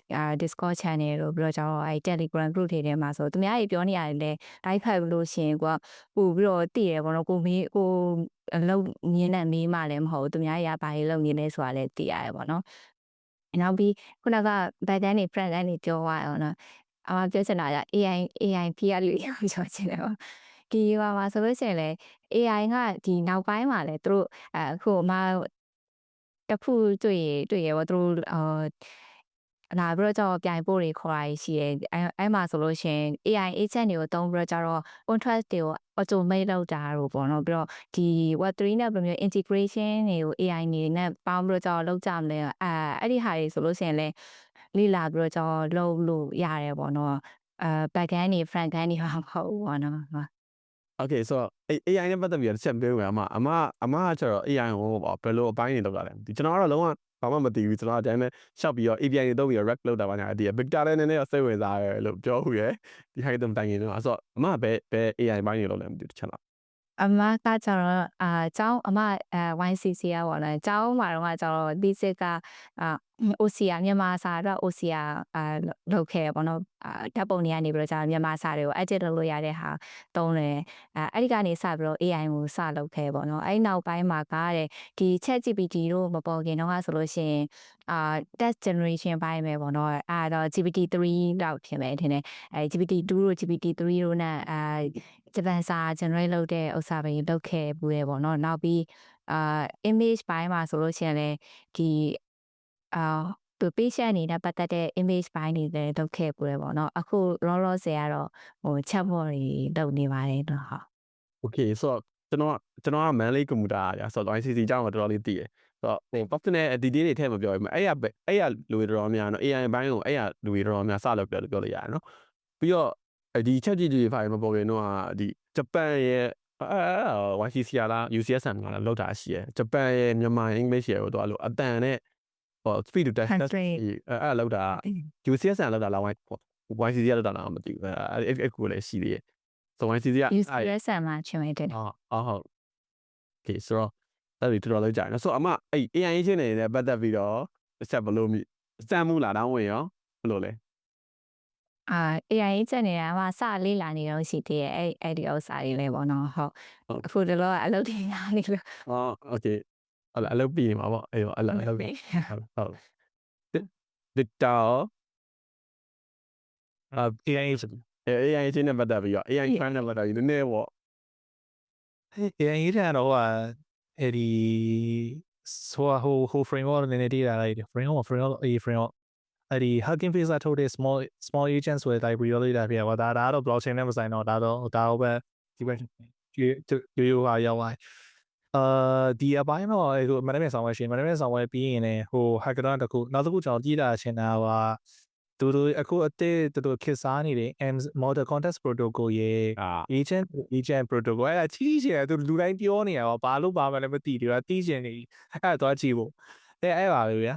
Discord channel တို့ပြီးတော့ကျွန်တော်Telegram group တွေထဲမှာဆိုသူများကြီးပြောနေရတယ်လေတိုက်ဖက်လို့ရှိရင်ကိုကပို့ပြီးတော့တည်ရပေါ့နော်ကိုအလုံးမြင်းနဲ့မေးမှလည်းမဟုတ်သူများကြီးကဘာတွေလုပ်နေလဲဆိုတာလည်းသိရတယ်ပေါ့နော်နောက်ပြီးခုနက back end တွေ front end တွေပြောသွားရောနော်အမပြောချင်တာက AI ဖြစ်ရလို့ပြောချင်တယ်ပေါ့ဒီမှာဆိုလို့ရှိရင်လေ AI ကဒီနောက်ပိုင်းမှာလေသူတို့အခုအမတခုတွေ့ရပေါ့သူတို့လာပြီးတော့ပြိုင်ဖို့တွေခေါ်တာရှိတယ်အဲ့မှာဆိုလို့ရှိရင် AI agent တွေကိုတုံးပြီးတော့ကျတော့ contract တွေကို automate လုပ်တာတို့ပေါ့နော်ပြီးတော့ဒီ Web3 နဲ့ဘယ်လိုမျိုး integration တွေကို AI နေနဲ့ပေါင်းပြီးတော့လုပ်ကြမလဲအဲ့ဒီဟာတွေဆိုလို့ရှိရင်လည်းလေ့လာပြီးတော့လုပ်လို့ရတယ်ပေါ့နော်back end တွေ front end တွေဟာမဟုတ်ဘူးပေါ့နော် okay so AI နဲ့ပတ်သက်ပြီးတော့ချက်ပြောမယ်အမကကျတော့ AI ကိုဘယ်လိုအပိုင်းတွေလုပ်တာလဲကျွန်တော်ကတော့လုံးဝဘာမှမသိဘူးကျွန်တော်အတိုင်းပဲရှောက်ပြီးတော့ API တွေတုံးပြီးတော့ rec လုပ်တာပါညာအတည် big data နဲ့စိတ်ဝင်စားရလို့ပြောဦးရယ်ဒီဟာတွေတိုင်ရင်တော့ဆိုတော့အမဘယ် AI ဘိုင်းတွေလုပ်လဲမသိဘူးတစ်ချက်လားအမကကျတော့ကျောင်းအမYCC ရပါတော့ကျောင်းမှာတော့ကျတော့ basic ကOCR မြန်မာစာတော့ OCR လုပ်ခဲ့ပေါ့နော်ဓာတ်ပုံတွေကနေပြီးတော့ကျတော့မြန်မာစာတွေကို edit လုပ်လို့ရတဲ့ဟာတုံးတယ်အဲ့ဒီကနေစပြီးတော့ AI ကိုစလုပ်ခဲ့ပေါ့နော်အဲ့နောက်ပိုင်းမှာကတဲ့ဒီ ChatGPT တို့မပေါ်ခင်တော့ဆိုလို့ရှိရင်text generation ပိုင်းပဲပေါ့နော်အဲ့တော့ GPT-3 လောက်ဖြစ်မယ်ထင်တယ်GPT-2 တို့ GPT-3 တို့နဲ့ဂျပန်စာ generate လုပ်တဲ့ဥစ္စာပဲလုပ်ခဲ့ဘူးလေပေါ့နော်နောက်ပြီး image ပိုင်းမှာဆိုလို့ရှိရင်လည်းဒီသူ patient အနေနဲ့ပတ်သက်တဲ့ image ပိုင်းတွေလည်းလုပ်ခဲ့ဘူးလေပေါ့နော်အခုလောလောဆယ်ကတော့chatbot တွေလုပ်နေပါတယ်တော့ဟုတ် okay so ကျွန်တော်က Manly computer ရာဆိုတော့ ICC ကျောင်းတော့တော်တော်လေးတည်တယ်ဆိုတော့ professional detail တွေထည့်မပြောဘူးအဲ့ရလူတွေတော်တော်များနော် AI ဘိုင်းကိုအဲ့ရလူတွေတော်တော်များစလုပ်တယ်လို့ပြောလို့ရတယ်နော်ပြီးတော့ဒီ ChatGPT ဖိုင်မပေါ်ခင်တော့ဒီဂျပန်ရဲ့YCC လား UCSM ကလည်းလောက်တာရှိရယ်ဂျပန်ရဲ့မြန်မာ English ရဲ့တော့အဲ့လိုအတန်နဲ့speed to text အဲ့လောက်တာ UCSM လောက်တာလား YCC လောက်တာလားမသိဘူးအဲ့ကိုလည်းရှိသေးတယ်ဆို YCC က UCSM မှာချင်မယ်တဲ့ဟုတ် okay ဆိုတော့အဲ့ဒီတော်တော်လေးကြာနော်ဆိုအမအဲ့ AI ချင်းနေနဲ့ပတ်သက်ပြီးတော့တစ်ချက်ဘလို့စမ်းမှုလားတောင်းဝင်ရောဘလို့လဲAI ချက်နေတာကစလေးလာနေတော့ရှိသေးရဲ့အဲ့ဒီဥစ္စာတွေလည်းပေါ့နော်ဟုတ်အခုတော့အလုပ်တွေညာနေလို့โอเคအလုပ်ပြီးနေမှာပေါ့အေးအလုပ်ပြီးဟုတ်ဒီတော့ AI ချင်းနဲ့ပတ်သက်ပြီးတော့ AI ဖန်နဲ့ပတ်သက်ပြီးနည်းနည်းပေါ့ AI တဲ့တော့အဲ့ဒီဟို framework နည်းနည်းတည်တာလိုက် framework အဲ့ဒီ Hugging Face ထုတ်တဲ့ small agents ဆိုတဲ့ library လေးတာပြပါဒါတော့ blockchain နဲ့မဆိုင်တော့ဒါတော့ပဲဒီပဲရိုးဟာရောက်လာဒီအပိုင်းတော့ဟို management software ပြီးရင်လည်းဟို hackathon တခုနောက်တစ်ခုကျွန်တော်ကြည့်တာချင်တာကသူတို့အခုအသစ်သူတို့ခေတ်စားနေတဲ့ model context protocol ရဲ့ agent protocol အဲ့ဒါကြီးချင်တယ်သူလူတိုင်းပြောနေရတော့ဘာလို့ဘာမှလည်းမသိတယ်တီးချင်နေအဲ့တော့ကြည့်ဖို့အဲ့ပါပဲဗျာ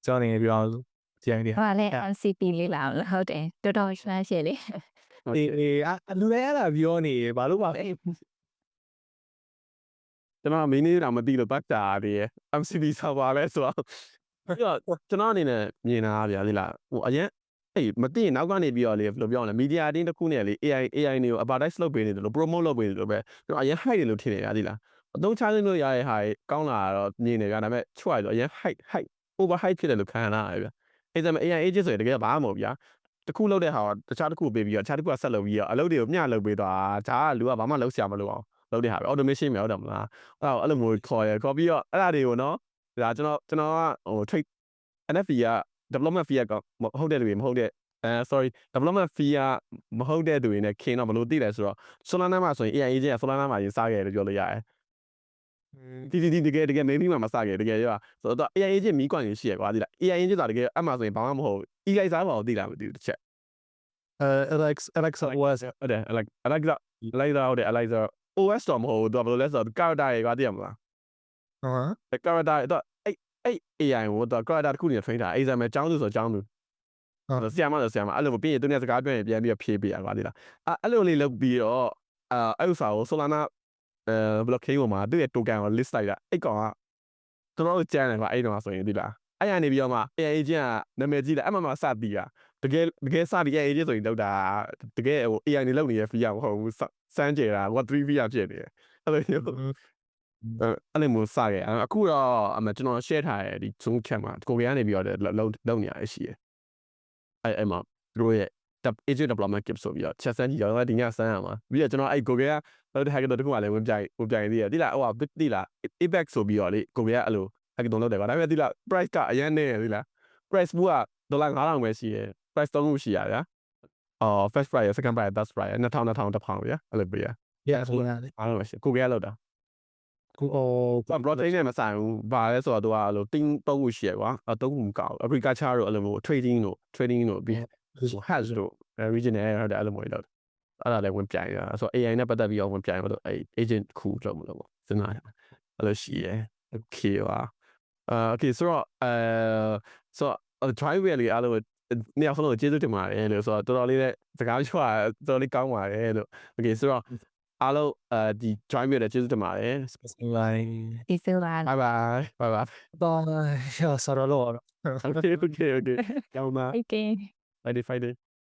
ကျွန်တော်နေပြောအောင်ကြည့်နေဟုတ်လေ MCP လေးလာဟုတ်တယ်တော်တော်ရွှမ်းရှည်လေလူတိုင်းအဲ့ဒါပြောနေဘာလို့ပါကျွန်တော်မင်းနေတာမသိလို့ပတ်တာတည်း MCP ဆောက်ပါလဲဆိုတော့ပြီးတော့ကျွန်တော်အနေနဲ့မြင်တာဗျာဒီလားဟိုအရင်မသိရင်နောက်ကနေပြီးတော့လေဘယ်လိုပြောလဲမီဒီယာအတင်းတစ်ခုနဲ့လေ AI တွေကို advertise လုပ်ပေးနေတယ်လို့ promote လုပ်ပေးနေတယ်လို့ပဲကျွန်တော်အရင် high တယ်လို့ထင်နေတာဒီလားအသုံးချလို့ရတဲ့ဟာကောင်းလာတော့မြင်နေကြဒါပေမဲ့ချွတ်ရတော့အရင် high over high ဖြစ်တယ်လို့ခံရတာဗျာအဲ့ဒါမဲ့ AI agent ဆိုရင်တကယ်ဘာမှမဟုတ်ဗျာ တစ်ခုလုပ်တဲ့ဟာတခြားတစ်ခုပေးပြီးတော့တခြားတစ်ခုကဆက်လုပ်ပြီးတော့အလုပ်တွေကိုမျှလုပ်ပေးသွားဒါကလူကဘာမှလုပ်ဆရာမလို့အောင်လုပ်တဲ့ဟာပဲ automation မျိုးတော့မလားအဲ့လိုမျိုးခေါ်ပြီးတော့အဲ့ဒါတွေကိုနော်ဒါကျွန်တော်ကဟို trade NFT က development fee ကမဟုတ်တဲ့လူတွေမဟုတ်တဲ့sorry development fee ကမဟုတ်တဲ့သူတွေနဲ့ခင်တော့ဘယ်လိုသိလဲဆိုတော့ Solana မှာဆိုရင် AI agent က Solana မှာရင်စားခဲ့တယ်လို့ပြောလို့ရတယ်တကယ် main မှာမစားခဲ့တကယ်ပြောဆိုတော့ AI agent မီးကွန်ရင်ရှိရကွာဒီလား AI agent ဆိုတာတကယ်အမှဆိုရင်ဘာမှမဟုတ်ဘူး EI စားပါအောင်သိလားမသိဘူးတစ်ချက် Alex OS ဟုတ်တယ် Alexa OS တော့မဟုတ်ဘူးသူကဘယ်လိုလဲဆိုတော့ character တွေကွာသိရမလား character တော့အဲ့ AI ကိုတော့ character တစ်ခုနေ train တာ example ကျောင်းသူဆိုကျောင်းသူဆရာမအဲ့လိုပြီးရင်သူနဲ့စကားပြောရင်ပြန်ပြီးဖြေပေးရကွာသိလားအဲ့လိုလေးလုပ်ပြီးတော့အဲ့ဥစ္စာကို Solana blockchain ပေါ်မှာသူ့ရဲ့ token ကို list လိုက်တာအဲ့ကောင်ကကျွန်တော်တို့ကြမ်းတယ်ကွာအဲ့တော့ဆိုရင်သိလားအဲ့ရနေပြီးတော့မှ AI agent ကနာမည်ကြီးတယ်အမှန်စတီးတာတကယ်စပြီး AI agent ဆိုရင်လောက်တာတကယ်ဟို AI နေလောက်နေတဲ့ fee မဟုတ်ဘူးစမ်းကြတာ what 3 fee ဖြစ်နေတယ်အဲ့လိုမျိုးအဲ့လိုမျိုးစခဲ့အခုတော့ကျွန်တော် share ထားတယ်ဒီ Zoom chat မှာကိုရီးယားနေပြီးတော့လုံနေရရှိတယ်အဲ့မှာတို့ရဲ့ agent development kit ဆိုပြီးတော့ချက်စမ်းကြည့်တော့ဒီညစမ်းရမှာပြီးတော့ကျွန်တော်အဲ့ကိုရီးယားလောက်တဲ့ hacker တခုမှလည်းဝင်ပြိုင်သေးတယ်တိလားဟိုတိလား Apex ဆိုပြီးတော့လေကိုရီးယားအဲ့လို hacker လောက်တယ်ကွာဒါပေမဲ့တိလား price ကအရင်နေတိလား price ဘူးက$9,000ပဲရှိတယ် price 3ခုရှိရဗျာfirst price second price third price 2000 1000ဗျာအဲ့လိုပြရ Yeah ဆိုလား အားလုံးပဲရှိကိုရီးယားလောက်တာ ကို blockchain နဲ့မဆိုင်ဘူးဘာလဲဆိုတော့သူကအဲ့လို team 3ခုရှိရကွာ3ခုမကောက် agriculture တို့အဲ့လိုမျိုး trading တို့ပြီး hash တို့ regional ဟုတ်တယ်အဲ့လိုမျိုးလောက်အဲ့ဒါလည်းဝင်ပြိုင်ရဆိုတော့ AI နဲ့ပတ်သက်ပြီးတော့ဝင်ပြိုင်လို့အဲ့ agent ခုလောက်မလို့ပေါ့စဉ်းစားရအဲ့လိုရှိရ okay ပါokay ဆိုတော့ဆိုတော့ drive လေးအားလုံးနေရာဆုံးလို့ကျေးဇူးတင်ပါတယ်လို့ဆိုတော့တော်တော်လေးနဲ့စကားပြောတာတော်တော်လေးကောင်းပါတယ်လို့ okay ဆိုတော့အားလုံးဒီ drive လေးကျေးဇူးတင်ပါတယ် ဒီဆိုလား bye bye တော့ဆော်ရလို့ okay ကောင်းပါ Okay Friday